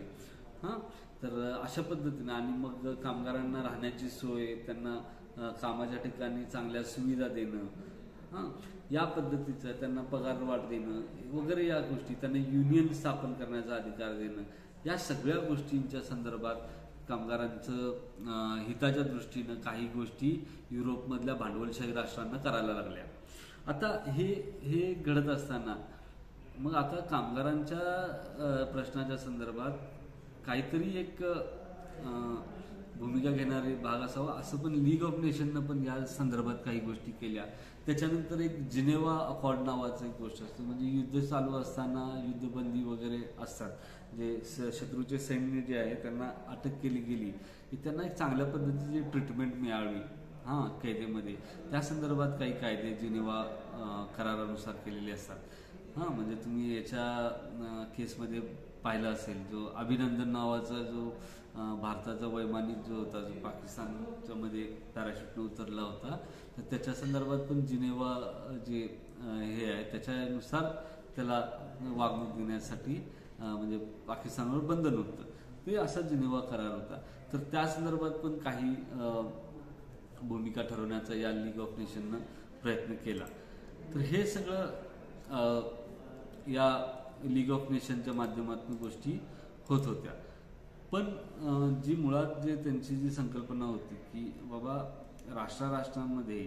हां, तर अशा पद्धतीनं आणि मग कामगारांना राहण्याची सोय, त्यांना कामाच्या ठिकाणी चांगल्या सुविधा देणं, हां, या पद्धतीचं त्यांना पगार वाढ देणं वगैरे या गोष्टी, त्यांना युनियन स्थापन करण्याचा अधिकार देणं, या सगळ्या गोष्टींच्या संदर्भात कामगारांचं हिताच्या दृष्टीनं काही गोष्टी युरोपमधल्या भांडवलशाही राष्ट्रांना करायला लागल्या. आता हे घडत असताना मग आता कामगारांच्या प्रश्नाच्या संदर्भात काहीतरी एक भूमिका घेणारे भाग असावा, असं पण लीग ऑफ नेशननं पण या संदर्भात काही गोष्टी केल्या. त्याच्यानंतर एक जिनेवा अकॉर्ड नावाचं एक गोष्ट असते, म्हणजे युद्ध चालू असताना युद्धबंदी वगैरे असतात, जे शत्रूचे सैन्य जे आहे त्यांना अटक केली गेली की त्यांना एक चांगल्या पद्धतीची ट्रीटमेंट मिळावी हां कैदेमध्ये, त्या संदर्भात काही कायदे जिनेवा करारानुसार केलेले असतात. हां, म्हणजे तुम्ही याच्या केसमध्ये पाहिलं असेल, जो अभिनंदन नावाचा जो भारताचा वैमानिक जो होता, जो पाकिस्तानच्या मध्ये पॅराशूटनं उतरला होता, तर त्याच्या संदर्भात पण जिनेवा जे हे आहे त्याच्यानुसार त्याला वागणूक देण्यासाठी म्हणजे पाकिस्तानवर बंधन होतं, ते असा जिनेवा करार होता. तर त्या संदर्भात पण काही भूमिका ठरवण्याचा या लीग ऑफ नेशननं प्रयत्न केला. तर हे सगळं या लीग ऑफ नेशनच्या माध्यमातून गोष्टी होत होत्या. पण जी मुळात जे त्यांची जी संकल्पना होती की बाबा राष्ट्रांमध्ये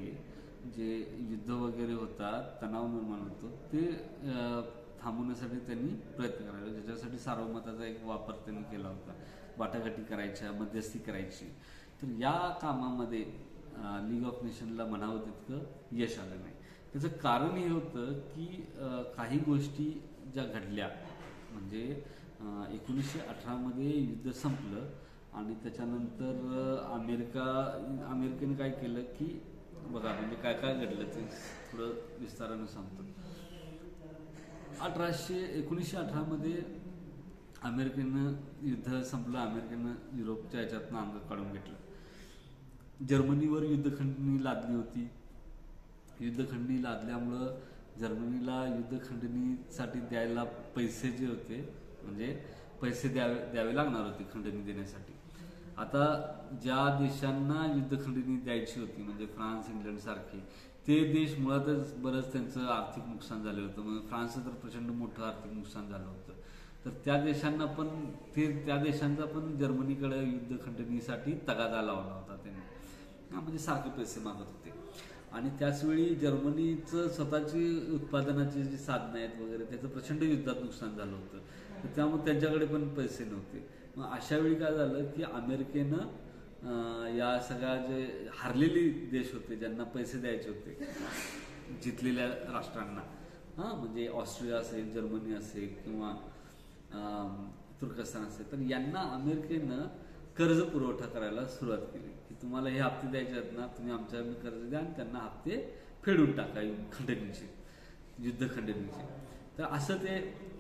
जे युद्ध वगैरे होतात, तणाव निर्माण होतो, ते थांबवण्यासाठी त्यांनी प्रयत्न करायला, ज्याच्यासाठी सार्वमताचा एक वापर त्यांनी केला होता, वाटाघाटी करायच्या, मध्यस्थी करायची. तर या कामामध्ये लीग ऑफ नेशनला म्हणावं तितकं यश आलं नाही. त्याचं कारण हे होतं की काही गोष्टी ज्या घडल्या, म्हणजे 1918 युद्ध संपलं आणि त्याच्यानंतर अमेरिकेने काय केलं की बघा, म्हणजे काय काय घडलं ते थोडं विस्तारानं सांगतो. 1918 अमेरिकेनं युद्ध संपलं, अमेरिकेनं युरोपच्या ह्याच्यातनं अंग काढून घेतलं. जर्मनीवर युद्धखंडणी लादली होती. युद्धखंडणी लादल्यामुळं जर्मनीला युद्धखंडणीसाठी द्यायला पैसे जे होते, म्हणजे पैसे द्यावे लागणार होते खंडणी देण्यासाठी. आता ज्या देशांना युद्धखंडणी द्यायची होती, म्हणजे फ्रान्स, इंग्लंड सारखे, ते देश मुळातच बरंच त्यांचं आर्थिक नुकसान झालं होतं. म्हणजे फ्रान्सचं तर प्रचंड मोठं आर्थिक नुकसान झालं होतं. तर त्या देशांचा पण जर्मनीकडे युद्धखंडणीसाठी तगादा लावला होता त्यांनी, म्हणजे सारखे पैसे मागत होते. आणि त्याचवेळी जर्मनीचं स्वतःची उत्पादनाची जी साधनं आहेत वगैरे, त्याचं प्रचंड युद्धात नुकसान झालं होतं. तर त्यामुळे त्यांच्याकडे पण पैसे नव्हते. मग अशा वेळी काय झालं की अमेरिकेनं या सगळ्या जे हारलेले देश होते, ज्यांना पैसे द्यायचे होते जितलेल्या राष्ट्रांना, हां, म्हणजे ऑस्ट्रिया असेल, जर्मनी असेल किंवा तुर्कस्तान असेल, तर यांना अमेरिकेनं कर्ज पुरवठा करायला सुरुवात केली की तुम्हाला हे हप्ते द्यायचे आहेत ना, तुम्ही आमच्याकडे कर्ज द्या आणि त्यांना हप्ते फेडून टाका खंडणीचे, युद्धखंडणीचे. तर असं ते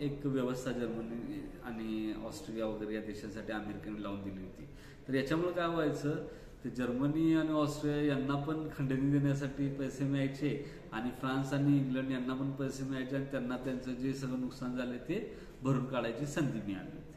एक व्यवस्था जर्मनी आणि ऑस्ट्रिया वगैरे या देशांसाठी अमेरिकेने लावून दिली होती. तर याच्यामुळे काय व्हायचं, ते जर्मनी आणि ऑस्ट्रिया यांना पण खंडणी देण्यासाठी पैसे मिळायचे आणि फ्रान्स आणि इंग्लंड यांना पण पैसे मिळायचे आणि त्यांना त्यांचं जे सगळं नुकसान झाले ते भरून काढायची संधी मिळाली होती.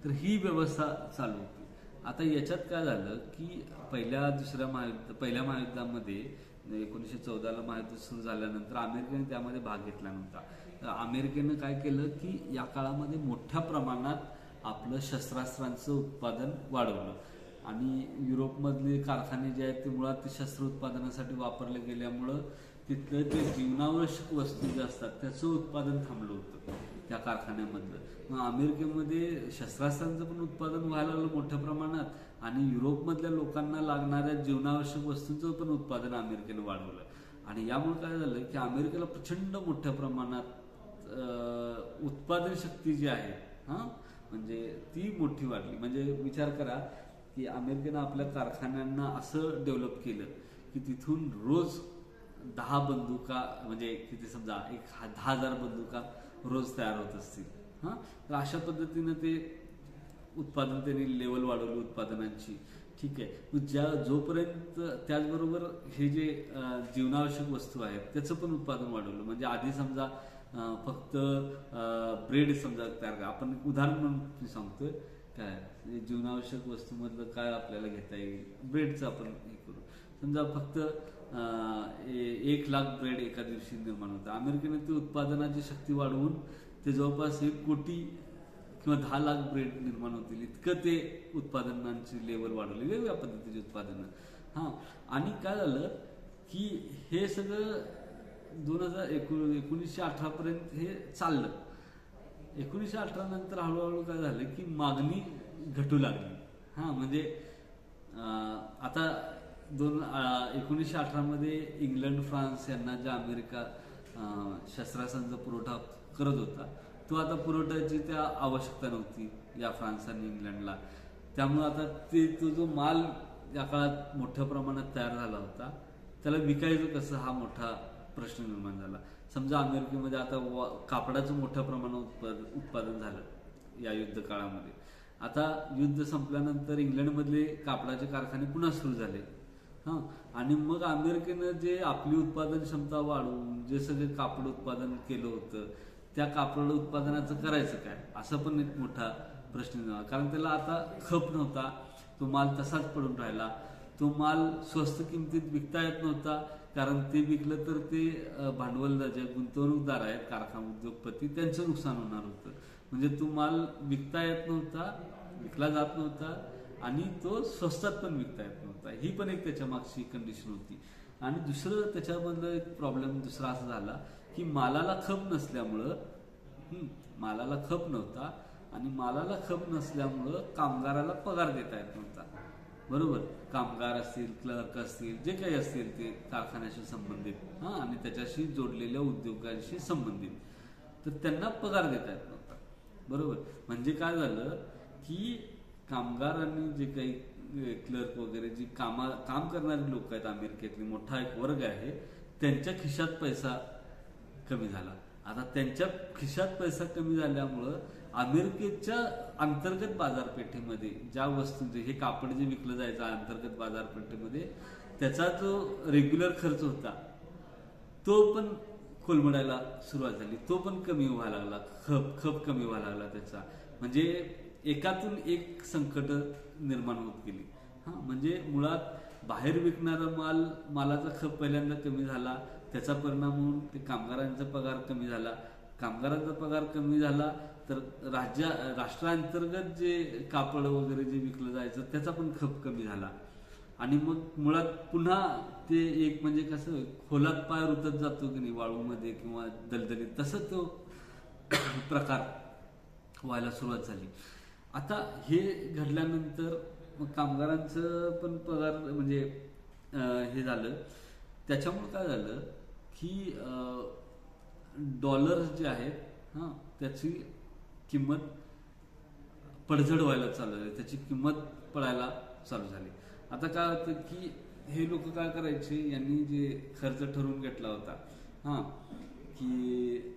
तर ही व्यवस्था चालू होती. आता याच्यात काय झालं की पहिल्या महायुद्धामध्ये 1914 महायुद्ध सुरू झाल्यानंतर अमेरिकेने त्यामध्ये भाग घेतला नव्हता. तर अमेरिकेनं काय केलं की या काळामध्ये मोठ्या प्रमाणात आपलं शस्त्रास्त्रांचं उत्पादन वाढवलं आणि युरोपमधले कारखाने जे आहेत ते मुळात ते शस्त्र उत्पादनासाठी वापरले गेल्यामुळं तिथलं ते जीवनावश्यक वस्तू जे असतात त्याचं उत्पादन थांबलं होतं त्या कारखान्यामधलं. मग अमेरिकेमध्ये शस्त्रास्त्रांचं पण उत्पादन व्हायला लागलं मोठ्या प्रमाणात आणि युरोपमधल्या लोकांना लागणाऱ्या जीवनावश्यक वस्तूंचं पण उत्पादन अमेरिकेनं वाढवलं. आणि यामुळे काय झालं की अमेरिकेला प्रचंड मोठ्या प्रमाणात उत्पादन शक्ती जी आहे, हां, म्हणजे ती मोठी वाढली. म्हणजे विचार करा की अमेरिकेनं आपल्या कारखान्यांना असं डेव्हलप केलं की तिथून रोज 10 बंदुका, म्हणजे किती समजा 10,000 बंदुका रोज तयार होत असतील. हां, तर अशा पद्धतीनं ते उत्पादन त्यांनी लेवल वाढवली उत्पादनांची. ठीक आहे, जोपर्यंत त्याचबरोबर हे जे जीवनावश्यक वस्तू आहेत त्याचं पण उत्पादन वाढवलं. म्हणजे आधी समजा फक्त ब्रेड समजा तयार करा. आपण एक उदाहरण म्हणून सांगतोय काय जीवनावश्यक वस्तूमधलं काय आपल्याला घेता येईल, ब्रेडचं आपण हे करू. समजा फक्त 1,00,000 ब्रेड एका दिवशी निर्माण होतं. अमेरिकेने ती उत्पादनाची शक्ती वाढवून ते जवळपास 1 कोटी किंवा 10,00,000 ब्रेड निर्माण होतील इतकं ते उत्पादनांची लेवल वाढवली, वेगवेगळ्या पद्धतीची उत्पादनं. हां, आणि काय झालं की हे सगळं 1918 पर्यंत हे चाललं. 1918 नंतर हळूहळू काय झालं की मागणी घटू लागली. हां, म्हणजे आता 1918 मध्ये इंग्लंड, फ्रान्स यांना ज्या अमेरिका शस्त्रास्त्रांचा पुरवठा करत होता, तो आता पुरवठ्याची त्या आवश्यकता नव्हती या फ्रान्स आणि इंग्लंडला. त्यामुळे आता तो जो माल या काळात मोठ्या प्रमाणात तयार झाला होता, त्याला विकायचं कसं हा मोठा प्रश्न निर्माण झाला. समजा अमेरिकेमध्ये आता कापडाचं मोठ्या प्रमाणात उत्पादन झालं या युद्ध काळामध्ये. आता युद्ध संपल्यानंतर इंग्लंडमधले कापडाचे कारखाने पुन्हा सुरू झाले. हां, आणि मग अमेरिकेनं जे आपली उत्पादन क्षमता वाढवून जे सगळे कापड उत्पादन केलं होतं, त्या कापड उत्पादनाचं करायचं काय, असं पण एक मोठा प्रश्न झाला. कारण त्याला आता खप नव्हता, तो माल तसाच पडून राहिला. तो माल स्वस्त किमतीत विकता येत नव्हता, कारण ते विकलं तर ते भांडवलदार जे गुंतवणूकदार आहेत, कारखाना उद्योगपती, त्यांचं नुकसान होणार होतं. म्हणजे तो माल विकता येत नव्हता, विकला जात नव्हता, आणि तो स्वस्तात पण विकता येत नव्हता. ही पण एक त्याच्या मागची कंडिशन होती. आणि दुसरं त्याच्यामधलं एक प्रॉब्लेम दुसरा असा झाला की मालाला खप नसल्यामुळं, मालाला खप नव्हता, आणि मालाला खप नसल्यामुळं कामगाराला पगार देता येत नव्हता. बरोबर, कामगार असतील, क्लर्क असतील, जे काही असतील ते कारखान्याशी संबंधित, हां, आणि त्याच्याशी जोडलेल्या उद्योगांशी संबंधित, तर त्यांना पगार देता येत नव्हता. बरोबर, म्हणजे काय झालं की कामगारांनी जे काही क्लर्क वगैरे जी काम करणारे लोक आहेत अमेरिकेतले, मोठा एक वर्ग आहे, त्यांच्या खिशात पैसा कमी झाला. आता त्यांच्या खिशात पैसा कमी झाल्यामुळं अमेरिकेच्या अंतर्गत बाजारपेठेमध्ये ज्या वस्तूंचे हे कापड जे विकलं जायचं अंतर्गत बाजारपेठेमध्ये, त्याचा जो रेग्युलर खर्च होता तो पण कोलमडायला सुरुवात झाली, तो पण कमी व्हायला लागला, खप कमी व्हायला लागला त्याचा. म्हणजे एकातून एक संकट निर्माण होत गेली. हां, म्हणजे मुळात बाहेर विकणारा मालाचा खप पहिल्यांदा कमी झाला, त्याचा परिणाम म्हणून ते कामगारांचा पगार कमी झाला. कामगारांचा पगार कमी झाला तर राष्ट्रांतर्गत जे कापड वगैरे जे विकलं जायचं त्याचा पण खप कमी झाला. आणि मग मुळात पुन्हा ते एक म्हणजे कसं खोलात पाय रुतत जातो की नाही वाळूमध्ये किंवा दलदलीत, तसं तो प्रकार व्हायला सुरुवात झाली. आता हे घडल्यानंतर मग कामगारांचं पण पगार म्हणजे हे झालं. त्याच्यामुळे काय झालं की डॉलर्स जे आहेत, हां, त्याची किंमत पडझड व्हायला चालू झाली, त्याची किंमत पडायला चालू झाली. आता काय होतं की हे लोक काय करायचे, यांनी जे खर्च ठरवून घेतला होता, हां, की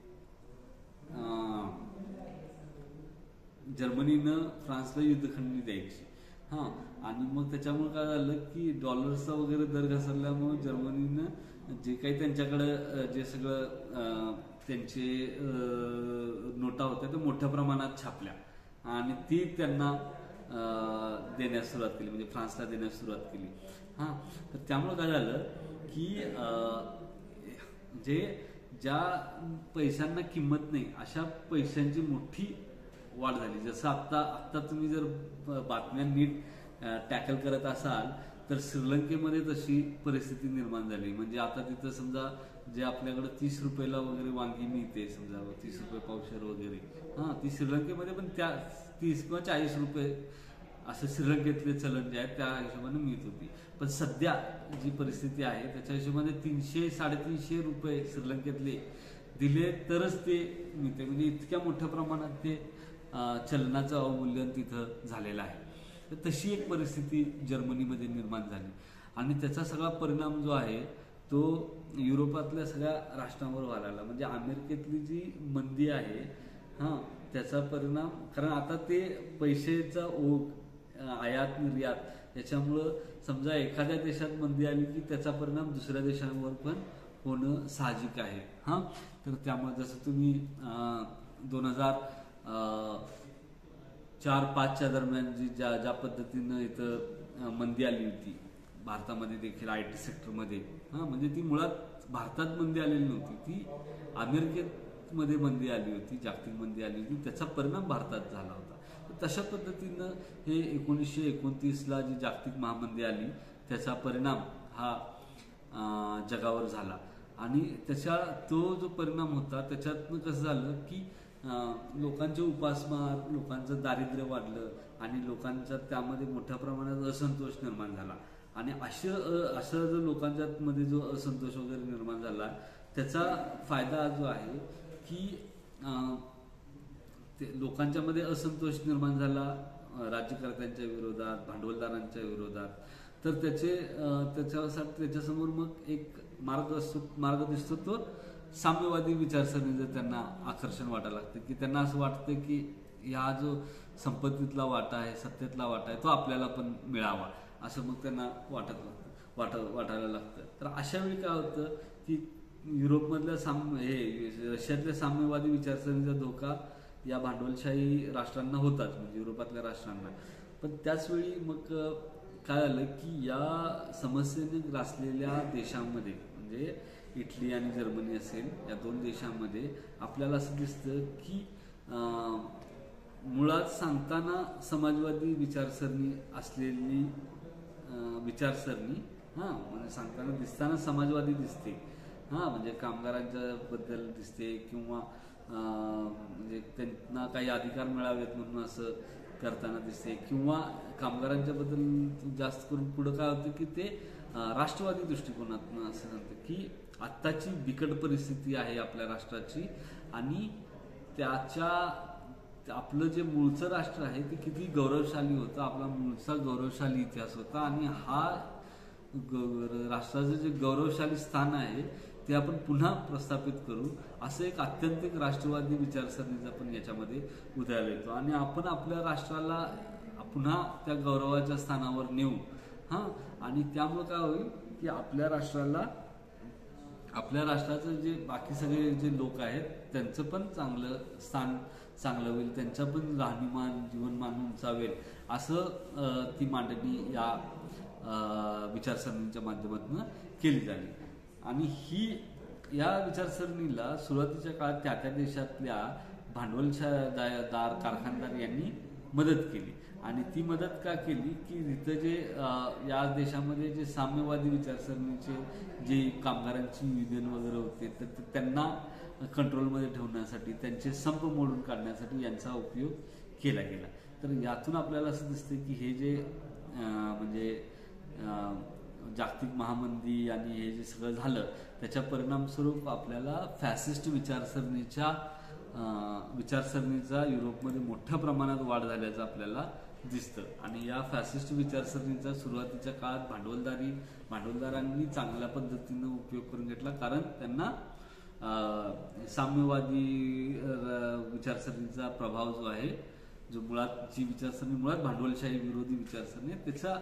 जर्मनीनं फ्रान्सला युद्धखंडणी द्यायची, हां, आणि मग त्याच्यामुळे काय झालं की डॉलर्सचा वगैरे दर घसरल्यामुळे जर्मनीनं जे काही त्यांच्याकडं जे सगळं त्यांचे नोटा होत्या ते मोठ्या प्रमाणात छापल्या आणि ती त्यांना देण्यास सुरुवात केली, म्हणजे फ्रान्सला देण्यास सुरुवात केली. हां, तर त्यामुळे काय झालं की जे ज्या पैशांना किंमत नाही अशा पैशांची मोठी वाढ झाली. जसं आत्ता तुम्ही जर बातम्या नीट टॅकल करत असाल तर श्रीलंकेमध्ये तशी परिस्थिती निर्माण झाली. म्हणजे आता तिथं समजा जे आपल्याकडे 30 रुपयाला वगैरे वांगी मिळते, समजा 30 रुपये पावशेर वगैरे, हां, ती श्रीलंकेमध्ये पण त्या 30 किंवा 40 रुपये असं श्रीलंकेतले चलन जे आहे त्या हिशोबाने मिळत होती. पण सध्या जी परिस्थिती आहे त्याच्या हिशोबाने 300-350 रुपये श्रीलंकेतले दिले तरच ते मिळते. म्हणजे इतक्या मोठ्या प्रमाणात ते चलनाचं अवमूल्यन तिथं झालेलं आहे. तर तशी एक परिस्थिती जर्मनीमध्ये निर्माण झाली आणि त्याचा सगळा परिणाम जो आहे तो युरोपातल्या सगळ्या राष्ट्रांवर व्हायला लागला. म्हणजे अमेरिकेतली जी मंदी आहे, हां, त्याचा परिणाम, कारण आता ते पैशाचा ओघ, आयात निर्यात, याच्यामुळं समजा एखाद्या देशात मंदी आली की त्याचा परिणाम दुसऱ्या देशांवर पण होणं साहजिक आहे. हां, तर त्यामुळे जसं तुम्ही 2004-5च्या दरम्यान ज्या पद्धतीनं इथं मंदी आली होती भारतामध्ये देखील IT सेक्टरमध्ये, म्हणजे ती मुळात भारतात मंदी आलेली नव्हती, ती अमेरिकेमध्ये मंदी आली होती, जागतिक मंदी आली होती, त्याचा परिणाम भारतात झाला होता. तर तशा पद्धतीनं हे 1929ला जी जागतिक महामंदी आली त्याचा परिणाम हा जगावर झाला. आणि तो जो परिणाम होता त्याच्यातनं कसं झालं की लोकांचे उपासमार, लोकांचं दारिद्र्य वाढलं आणि लोकांच्या त्यामध्ये मोठ्या प्रमाणात असंतोष निर्माण झाला. आणि असं जो लोकांच्या मध्ये जो असंतोष वगैरे निर्माण झाला त्याचा फायदा जो आहे की लोकांच्या मध्ये असंतोष निर्माण झाला राज्यकर्त्यांच्या विरोधात, भांडवलदारांच्या विरोधात. तर त्याच्यासमोर मग एक मार्ग दिसतो, तो साम्यवादी विचारसरणीचं त्यांना आकर्षण वाटायला लागतं की त्यांना असं वाटतं की हा जो संपत्तीतला वाटा आहे, सत्तेतला वाटा आहे, तो आपल्याला पण मिळावा असं मग त्यांना वाटायला लागतं. तर अशा वेळी काय होतं की युरोपमधल्या रशियातल्या साम्यवादी विचारसरणीचा धोका या भांडवलशाही राष्ट्रांना होताच, म्हणजे युरोपातल्या राष्ट्रांना. पण त्याचवेळी मग काय झालं की या समस्येने ग्रासलेल्या देशांमध्ये, म्हणजे इटली आणि जर्मनी असेल, या 2 देशांमध्ये आपल्याला असं दिसतं की मुळात सांगताना समाजवादी विचारसरणी असलेली विचारसरणी म्हणजे सांगताना दिसताना समाजवादी दिसते, म्हणजे कामगारांच्या बद्दल दिसते किंवा म्हणजे त्यांना काही अधिकार मिळावेत म्हणून असं करताना दिसते, किंवा कामगारांच्या बद्दल जास्त करून पुढं काय होतं की ते राष्ट्रवादी दृष्टिकोनातून असं सांगतं की आत्ताची बिकट परिस्थिती आहे आपल्या राष्ट्राची आणि आपलं जे मूळचं राष्ट्र आहे ते किती गौरवशाली होतं, आपला मूळचा गौरवशाली इतिहास होता आणि हा राष्ट्राचं जे गौरवशाली स्थान आहे ते आपण पुन्हा प्रस्थापित करू, असं एक आत्यंतिक राष्ट्रवादी विचारसरणीचा पण याच्यामध्ये उदयाला येतो. आणि आपण आपल्या राष्ट्राला पुन्हा त्या गौरवाच्या स्थानावर नेऊ. आणि त्यामुळे काय होईल की आपल्या राष्ट्राचं जे बाकी सगळे जे लोक आहेत त्यांचं पण चांगलं होईल, त्यांचं पण राहणीमान, जीवनमान उंचावेल, असं ती मांडणी या विचारसरणीच्या माध्यमातून केली झाली. आणि या विचारसरणीला सुरुवातीच्या काळात त्या देशातल्या भांडवलदार, कारखानदार यांनी मदत केली. आणि ती मदत का केली की तिथं जे या देशामध्ये जे साम्यवादी विचारसरणीचे जे कामगारांची युनियन वगैरे होते तर त्यांना कंट्रोलमध्ये ठेवण्यासाठी, त्यांचे संप मोडून काढण्यासाठी यांचा उपयोग केला गेला. तर यातून आपल्याला असं दिसतं की हे जे म्हणजे जागतिक महामंदी आणि हे जे सगळं झालं त्याच्या परिणामस्वरूप आपल्याला फॅसिस्ट विचारसरणीचा युरोपमध्ये मोठ्या प्रमाणात वाढ झाल्याचं आपल्याला दिसतं. आणि या फॅसिस्ट विचारसरणीचा सुरुवातीच्या काळात भांडवलदारांनी चांगल्या पद्धतीनं उपयोग करून घेतला, कारण त्यांना साम्यवादी विचारसरणीचा प्रभाव जो आहे, जी विचारसरणी मुळात भांडवलशाही विरोधी विचारसरणी, त्याचा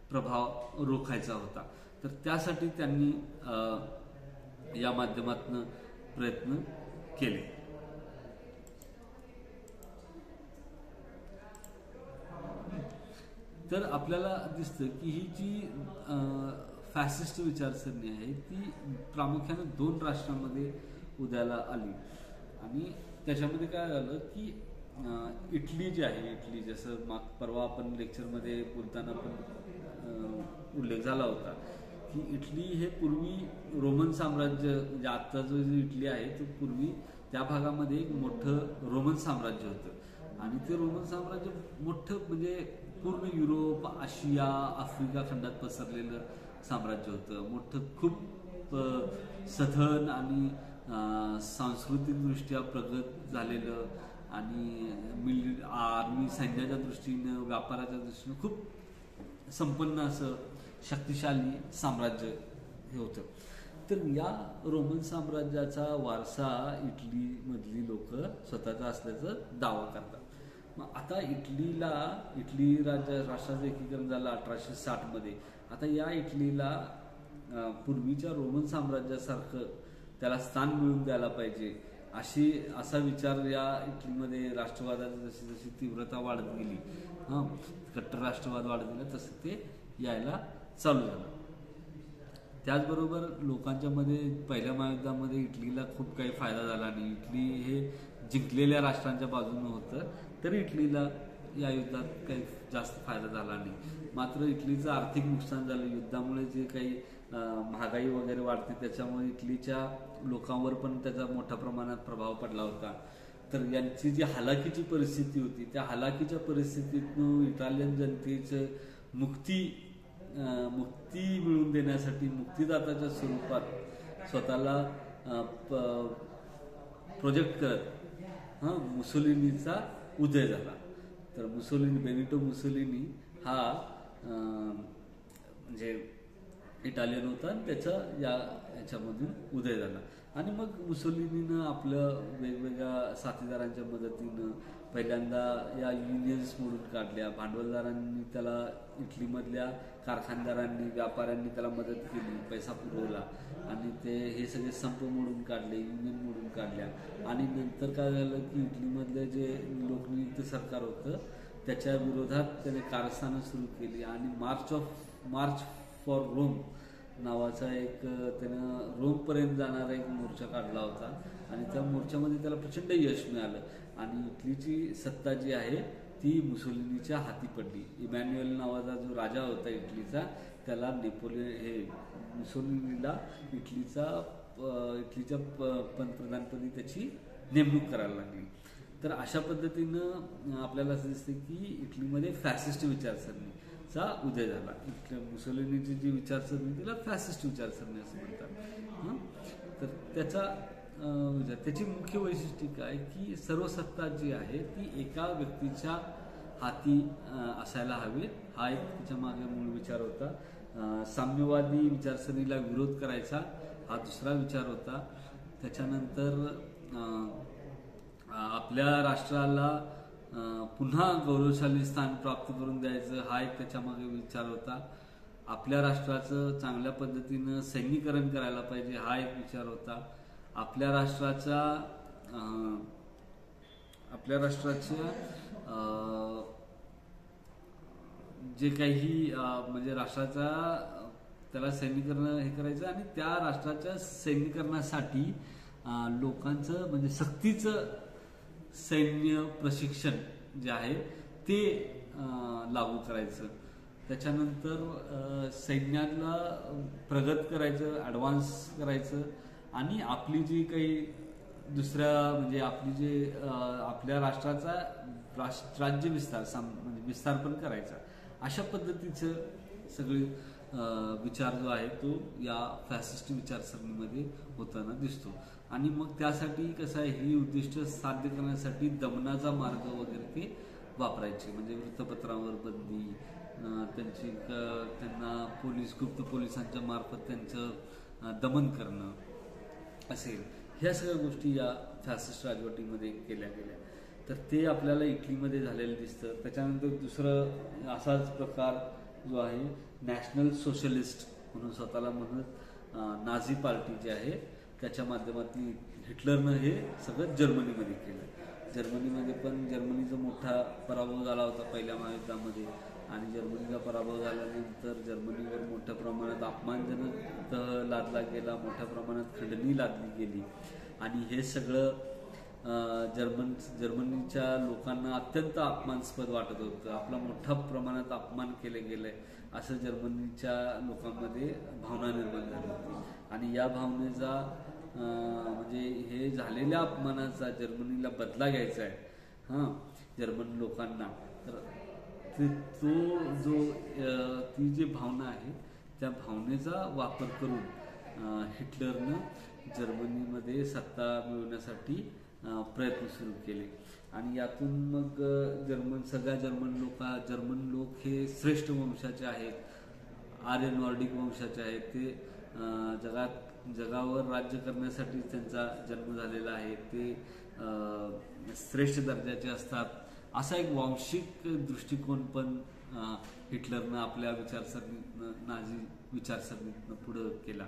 प्रभाव रोखायचा होता. तर त्यासाठी त्यांनी या माध्यमातून प्रयत्न केले. तर आपल्याला दिसतं की ही जी फॅसिस्ट विचारसरणी आहे ती प्रामुख्याने 2 राष्ट्रांमध्ये उदयाला आली. आणि त्याच्यामध्ये काय झालं की इटली जी आहे, इटली जसं परवा आपण लेक्चरमध्ये बोलताना पण उल्लेख झाला होता की इटली हे पूर्वी रोमन साम्राज्य, म्हणजे आत्ता जो इटली आहे तो पूर्वी त्या भागामध्ये एक मोठं रोमन साम्राज्य होतं. आणि ते रोमन साम्राज्य मोठं म्हणजे पूर्ण युरोप, आशिया, आफ्रिका खंडात पसरलेलं साम्राज्य होतं. मोठं, खूप सधन आणि सांस्कृतिकदृष्ट्या प्रगत झालेलं आणि आर्मी, सैन्याच्या दृष्टीनं, व्यापाराच्या दृष्टीनं खूप संपन्न असं शक्तिशाली साम्राज्य हे होतं. तर या रोमन साम्राज्याचा वारसा इटलीमधली लोक स्वतःचा असल्याचा दावा करतात. मग आता इटली राष्ट्राचं एकीकरण झालं 1860 मध्ये. आता या इटलीला पूर्वीच्या रोमन साम्राज्यासारखं त्याला स्थान मिळवून द्यायला पाहिजे असा विचार या इटलीमध्ये राष्ट्रवादाची जशी जशी तीव्रता वाढत गेली, कट्टर राष्ट्रवाद वाढत गेला, तसं ते यायला चालू झालं. त्याचबरोबर लोकांच्या मध्ये पहिल्या महायुद्धामध्ये इटलीला खूप काही फायदा झाला नाही. इटली हे जिंकलेल्या राष्ट्रांच्या बाजूने होतं, तरी इटलीला या युद्धात काही जास्त फायदा झाला नाही. मात्र इटलीचं आर्थिक नुकसान झालं. युद्धामुळे जे काही महागाई वगैरे वाढते त्याच्यामुळे इटलीच्या लोकांवर पण त्याचा मोठ्या प्रमाणात प्रभाव पडला होता. तर यांची जी हलाखीची परिस्थिती होती, त्या हलाखीच्या परिस्थितीतून इटालियन जनतेचं मुक्ती मिळवून देण्यासाठी मुक्तिदाताच्या स्वरूपात स्वतःला प्रोजेक्ट करत मुसोलिनीचा उदय झाला. तर बेनिटो मुसोलिनी हा म्हणजे इटालियन होता आणि त्याचा याच्यामधून उदय झाला. आणि मग मुसोलिनीनं आपलं वेगवेगळ्या साथीदारांच्या मदतीनं पहिल्यांदा या युनियन्स मोडून काढल्या. भांडवलदारांनी त्याला, इटलीमधल्या कारखानदारांनी, व्यापाऱ्यांनी त्याला मदत केली, पैसा पुरवला आणि ते हे सगळे संप मोडून काढले, युनियन मोडून काढल्या. आणि नंतर काय झालं की इटलीमधलं जे लोकनियुक्त सरकार होतं त्याच्या विरोधात त्याने कारस्थानं सुरू केली आणि मार्च फॉर रोम नावाचा एक त्यानं रोमपर्यंत जाणारा एक मोर्चा काढला होता आणि त्या मोर्चामध्ये त्याला प्रचंड यश मिळालं आणि इटलीची सत्ता जी आहे ती मुसोलिनीच्या हाती पडली. इमॅन्युएल नावाचा जो राजा होता इटलीचा, त्याला मुसोलिनीला इटलीच्या पंतप्रधानपदी त्याची नेमणूक करायला लागली. तर अशा पद्धतीनं आपल्याला असं दिसतं की इटलीमध्ये फॅसिस्ट विचारसरणीचा उदय झाला. मुसोलिनीची जी विचारसरणी तिला फॅसिस्ट विचारसरणी असं म्हणतात. तर त्याची मुख्य वैशिष्ट्य काय की सर्व सत्ता जी आहे ती एका व्यक्तीच्या हाती असायला हवी, हा एक त्याच्या मागे मूळ विचार होता. साम्यवादी विचारसरणीला विरोध करायचा हा दुसरा विचार होता. त्याच्यानंतर आपल्या राष्ट्राला पुन्हा गौरवशाली स्थान प्राप्त करून द्यायचं हा एक त्याच्या मागे विचार होता. आपल्या राष्ट्राचं चांगल्या पद्धतीनं सैनिकीकरण करायला पाहिजे हा एक विचार होता. आपल्या राष्ट्राच्या जे काही म्हणजे राष्ट्राचा त्याला सैनिकीकरण हे करायचं आणि त्या राष्ट्राच्या सैनिकीकरणासाठी लोकांचं म्हणजे सक्तीचं सैन्य प्रशिक्षण जे आहे ते लागू करायचं. त्याच्यानंतर सैन्याला प्रगत करायचं, ॲडव्हान्स करायचं आणि आपली जी काही म्हणजे आपल्या राष्ट्राचा राज्य म्हणजे विस्तार पण करायचा. अशा पद्धतीचं सगळे विचार जो आहे तो या फॅसिस्ट विचारसरणीमध्ये होताना दिसतो. आणि मग त्यासाठी कसं आहे, ही उद्दिष्ट साध्य करण्यासाठी दमनाचा मार्ग वगैरे ते वापरायचे. म्हणजे वृत्तपत्रांवर बंदी, त्यांना गुप्त पोलिसांच्या मार्फत त्यांचं दमन करणं असेल, ह्या सगळ्या गोष्टी या फॅसिस्ट राजवटीमध्ये केल्या गेल्या. तर ते आपल्याला इटलीमध्ये झालेलं दिसतं. त्याच्यानंतर दुसरं असाच प्रकार जो आहे नॅशनल सोशलिस्ट म्हणून स्वतःला म्हणत नाझी पार्टी जी आहे त्याच्या माध्यमातून हिटलरनं हे सगळं जर्मनीमध्ये केलं. जर्मनीमध्ये पण जर्मनीचा मोठा पराभव झाला होता पहिल्या महायुद्धामध्ये आणि जर्मनीचा पराभव झाल्यानंतर जर्मनीवर मोठ्या प्रमाणात अपमानजनक तह लादला गेला, मोठ्या प्रमाणात खंडणी लादली गेली आणि हे सगळं जर्मनीच्या लोकांना अत्यंत अपमानास्पद वाटत होतं. आपला मोठ्या प्रमाणात अपमान केले गेले असं जर्मनीच्या लोकांमध्ये भावना निर्माण झाली होती. आणि या भावनेचा म्हणजे हे झालेल्या अपमानाचा जर्मनीला बदला घ्यायचा आहे जर्मन लोकांना, तर ती जी भावना आहे त्या भावनेचा वापर करून हिटलरनं जर्मनीमध्ये सत्ता मिळवण्यासाठी प्रयत्न सुरू केले. आणि यातून मग सगळ्या जर्मन लोक हे श्रेष्ठ वंशाचे आहेत, आर्य नॉर्डिक वंशाचे आहेत. ते जगावर राज्य करण्यासाठी त्यांचा जन्म झालेला आहे. ते श्रेष्ठ दर्जाचे असतात असा एक वांशिक दृष्टिकोन पण हिटलरनं आपल्या विचारसरणीतनं नाझी विचारसरणीतनं पुढं केला.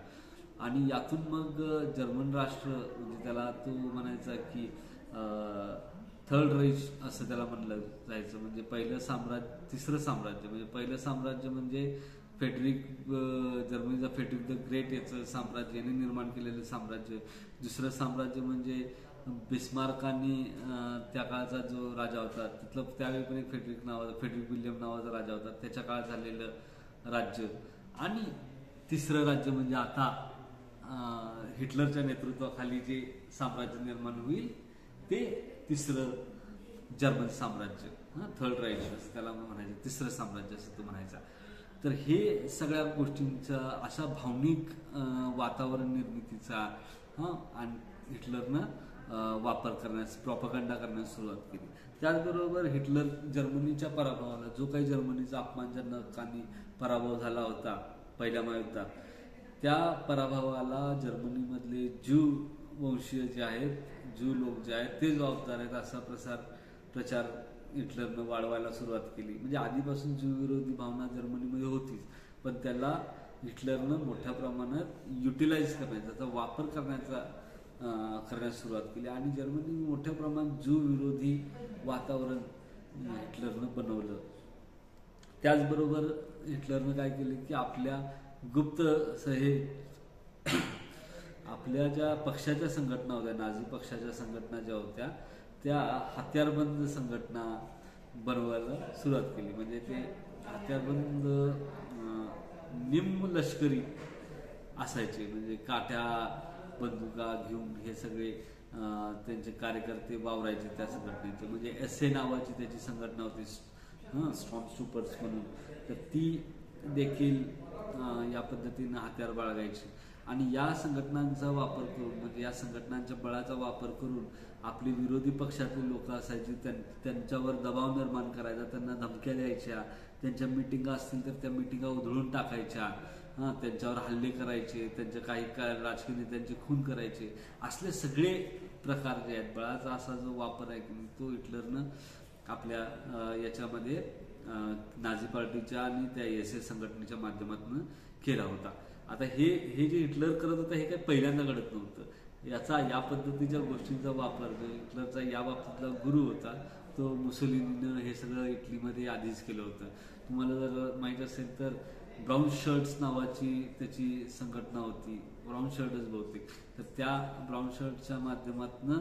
आणि यातून मग जर्मन राष्ट्र म्हणजे त्याला तो म्हणायचा की थर्ड राईच असं त्याला म्हणलं जायचं. म्हणजे पहिलं साम्राज्य, तिसरं साम्राज्य. म्हणजे पहिलं साम्राज्य म्हणजे फेडरिक, जर्मनीचा फेडरिक द ग्रेट याचं साम्राज्य, याने निर्माण केलेलं साम्राज्य. दुसरं साम्राज्य म्हणजे बिस्मार्कांनी त्या काळचा जो राजा होता तिथलं, त्यावेळी पण एक फेडरिक विल्यम नावाचा राजा होता, त्याच्या काळात झालेलं राज्य. आणि तिसरं राज्य म्हणजे आता हिटलरच्या नेतृत्वाखाली जे साम्राज्य निर्माण होईल ते तिसरं जर्मन साम्राज्य, थर्ड राईच असं त्याला म्हणायचं, तिसरं साम्राज्य असं तो म्हणायचा. तर हे सगळ्या गोष्टींचा अशा भावनिक वातावरण निर्मितीचा आणि हिटलरनं वापर करण्यास, प्रॉपगंडा करण्यास सुरुवात केली. त्याचबरोबर हिटलर जर्मनीच्या पराभवाला, जो काही जर्मनीचा अपमानजनक आणि पराभव झाला होता पहिल्या महायुद्धात, त्या पराभवाला जर्मनीमधले ज्यू वंशीय जे आहेत, ज्यू लोक जे आहेत ते जबाबदार आहेत असा प्रचार हिटलरनं वाढवायला सुरुवात केली. म्हणजे आधीपासून ज्यू विरोधी भावना जर्मनीमध्ये होतीच, पण त्याला हिटलरनं मोठ्या प्रमाणात युटिलाइज करण्याचा, त्याचा वापर करण्यास सुरुवात केली. आणि जर्मनी मोठ्या प्रमाणात ज्यू विरोधी वातावरण हिटलरनं बनवलं. त्याचबरोबर हिटलरनं काय केलं की आपल्या गुप्त आपल्या ज्या पक्षाच्या संघटना होत्या, नाझी पक्षाच्या संघटना ज्या होत्या, त्या हत्यारबंद संघटना बनवायला सुरुवात केली. म्हणजे ते हत्यारबंद निम लष्करी असायचे, म्हणजे काठ्या बंदुका घेऊन हे सगळे त्यांचे कार्यकर्ते वावरायचे त्या संघटनेचे. म्हणजे SA नावाची त्याची संघटना होती, स्टॉर्म ट्रूपर्स म्हणून, तर ती देखील या पद्धतीनं हत्यार बाळगायची. आणि या संघटनांचा वापर करून, म्हणजे या संघटनांच्या बळाचा वापर करून आपले विरोधी पक्षातले लोक असायचे त्यांच्यावर दबाव निर्माण करायचा, त्यांना धमक्या द्यायच्या, त्यांच्या मिटिंगा असतील तर त्या मिटिंगा उधळून टाकायच्या, त्यांच्यावर हल्ले करायचे, त्यांच्या काही राजकीय नेत्यांचे खून करायचे. असले सगळे प्रकार जे आहेत, बळाचा असा जो वापर आहे की तो हिटलरनं आपल्या याच्यामध्ये नाझी पार्टीच्या आणि त्या SS संघटनेच्या माध्यमातून केला होता. आता हे जे हिटलर करत होतं हे काही पहिल्यांदा घडत नव्हतं. या पद्धतीच्या गोष्टींचा वापर जो हिटलरचा या बाबतीतला गुरु होता तो मुसोलिनीनं हे सगळं इटलीमध्ये आधीच केलं होतं. तुम्हाला जर माहीत असेल तर ब्राऊन शर्ट्स नावाची त्याची संघटना होती, ब्राऊन शर्टच बहुतेक, तर त्या ब्राऊन शर्टच्या माध्यमातून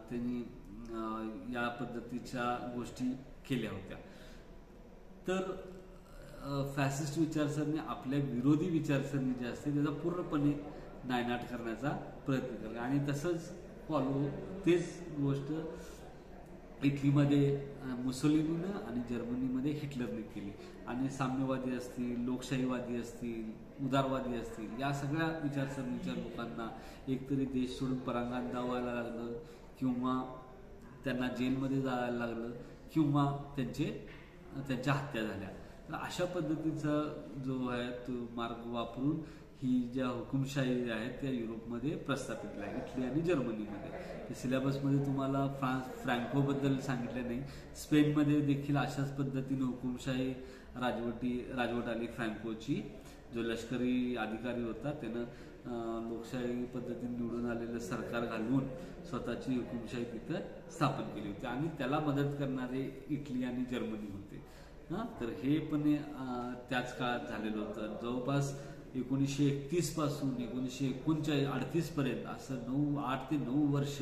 त्यांनी या पद्धतीच्या गोष्टी केल्या होत्या. तर फॅसिस्ट विचारसरणी आपल्या विरोधी विचारसरणी जी असते त्याचा पूर्णपणे नायनाट करण्याचा प्रयत्न करते. आणि तसंच तेच गोष्ट इटलीमध्ये मुसोलिनीनं आणि जर्मनीमध्ये हिटलरने केली. आणि साम्यवादी असतील, लोकशाहीवादी असतील, उदारवादी असतील, या सगळ्या विचारसरणीच्या लोकांना एकतरी देश सोडून परांगण दावायला लागलं, किंवा त्यांना जेलमध्ये जायला लागलं, किंवा त्यांच्या हत्या झाल्या. तर अशा पद्धतीचा जो आहे तो मार्ग वापरून ही ज्या हुकुमशाही आहेत त्या युरोपमध्ये प्रस्थापित झाल्या, इटली आणि जर्मनीमध्ये. सिलेबसमध्ये तुम्हाला फ्रँकोबद्दल सांगितलं नाही. स्पेनमध्ये देखील अशाच पद्धतीने हुकुमशाही राजवट आली फ्रँकोची. जो लष्करी अधिकारी होता त्यानं लोकशाही पद्धतीने निवडून आलेलं सरकार घालवून स्वतःची हुकुमशाही तिथं स्थापन केली होती. आणि त्याला मदत करणारे इटली आणि जर्मनी होते. तर हे पण त्याच काळात झालेलं होतं. जवळपास 1931 पासून 1939 पर्यंत असं 8 ते 9 वर्ष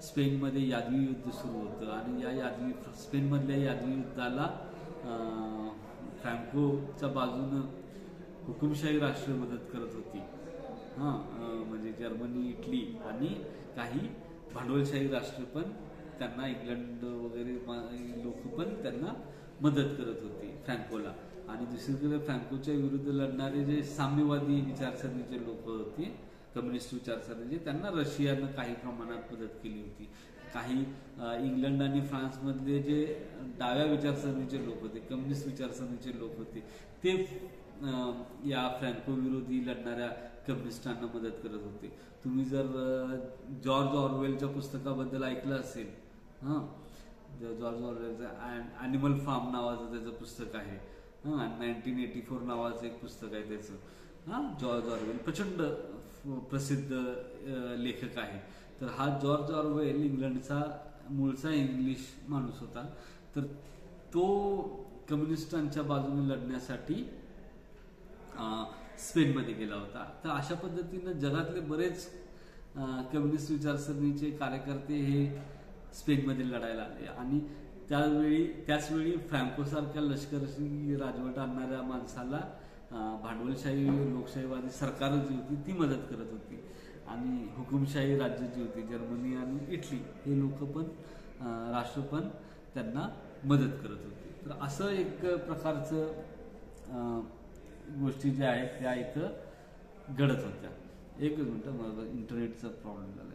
स्पेनमध्ये यादवी युद्ध सुरू होतं. आणि या स्पेनमधल्या यादवी युद्धाला फ्रँकोच्या बाजूनं हुकुमशाही राष्ट्र मदत करत होती. म्हणजे जर्मनी, इटली आणि काही भांडवलशाही राष्ट्र पण त्यांना, इंग्लंड वगैरे लोक पण त्यांना मदत करत होती फ्रँकोला. आणि दुसरीकडे फ्रँकोच्या विरुद्ध लढणारे जे साम्यवादी विचारसरणीचे लोक होते, कम्युनिस्ट विचारसरणीचे, त्यांना रशियानं काही प्रमाणात मदत केली होती. काही इंग्लंड आणि फ्रान्समधले जे डाव्या विचारसरणीचे लोक होते, कम्युनिस्ट विचारसरणीचे लोक होते, ते या फ्रँको विरोधी लढणाऱ्या कम्युनिस्टांना मदत करत होते. तुम्ही जर जॉर्ज ऑरवेलच्या पुस्तकाबद्दल ऐकलं असेल, जॉर्ज ऑर्वेलचं ॲनिमल फार्म नावाचं त्याचं पुस्तक आहे. 1984 नावाचं एक पुस्तक आहे त्याचं. जॉर्ज ऑर्वेल प्रचंड प्रसिद्ध लेखक आहे. तर हा जॉर्ज ऑर्वेल इंग्लंडचा मूळचा इंग्लिश माणूस होता. तर तो कम्युनिस्टांच्या बाजूने लढण्यासाठी स्पेनमध्ये गेला होता. तर अशा पद्धतीनं जगातले बरेच कम्युनिस्ट विचारसरणीचे कार्यकर्ते हे स्पेनमध्ये लढायला आले. आणि त्याचवेळी फ्रँकोसारख्या लष्करी राजवट आणणाऱ्या माणसाला भांडवलशाही लोकशाहीवादी सरकार जी होती ती मदत करत होती. आणि हुकुमशाही राज्य जी होती जर्मनी आणि इटली हे लोक पण राष्ट्र पण त्यांना मदत करत होते. तर असं एक प्रकारचं गोष्टी ज्या आहेत त्या इथं घडत होत्या. एकच मिनटं, मला इंटरनेटचा प्रॉब्लेम झाला.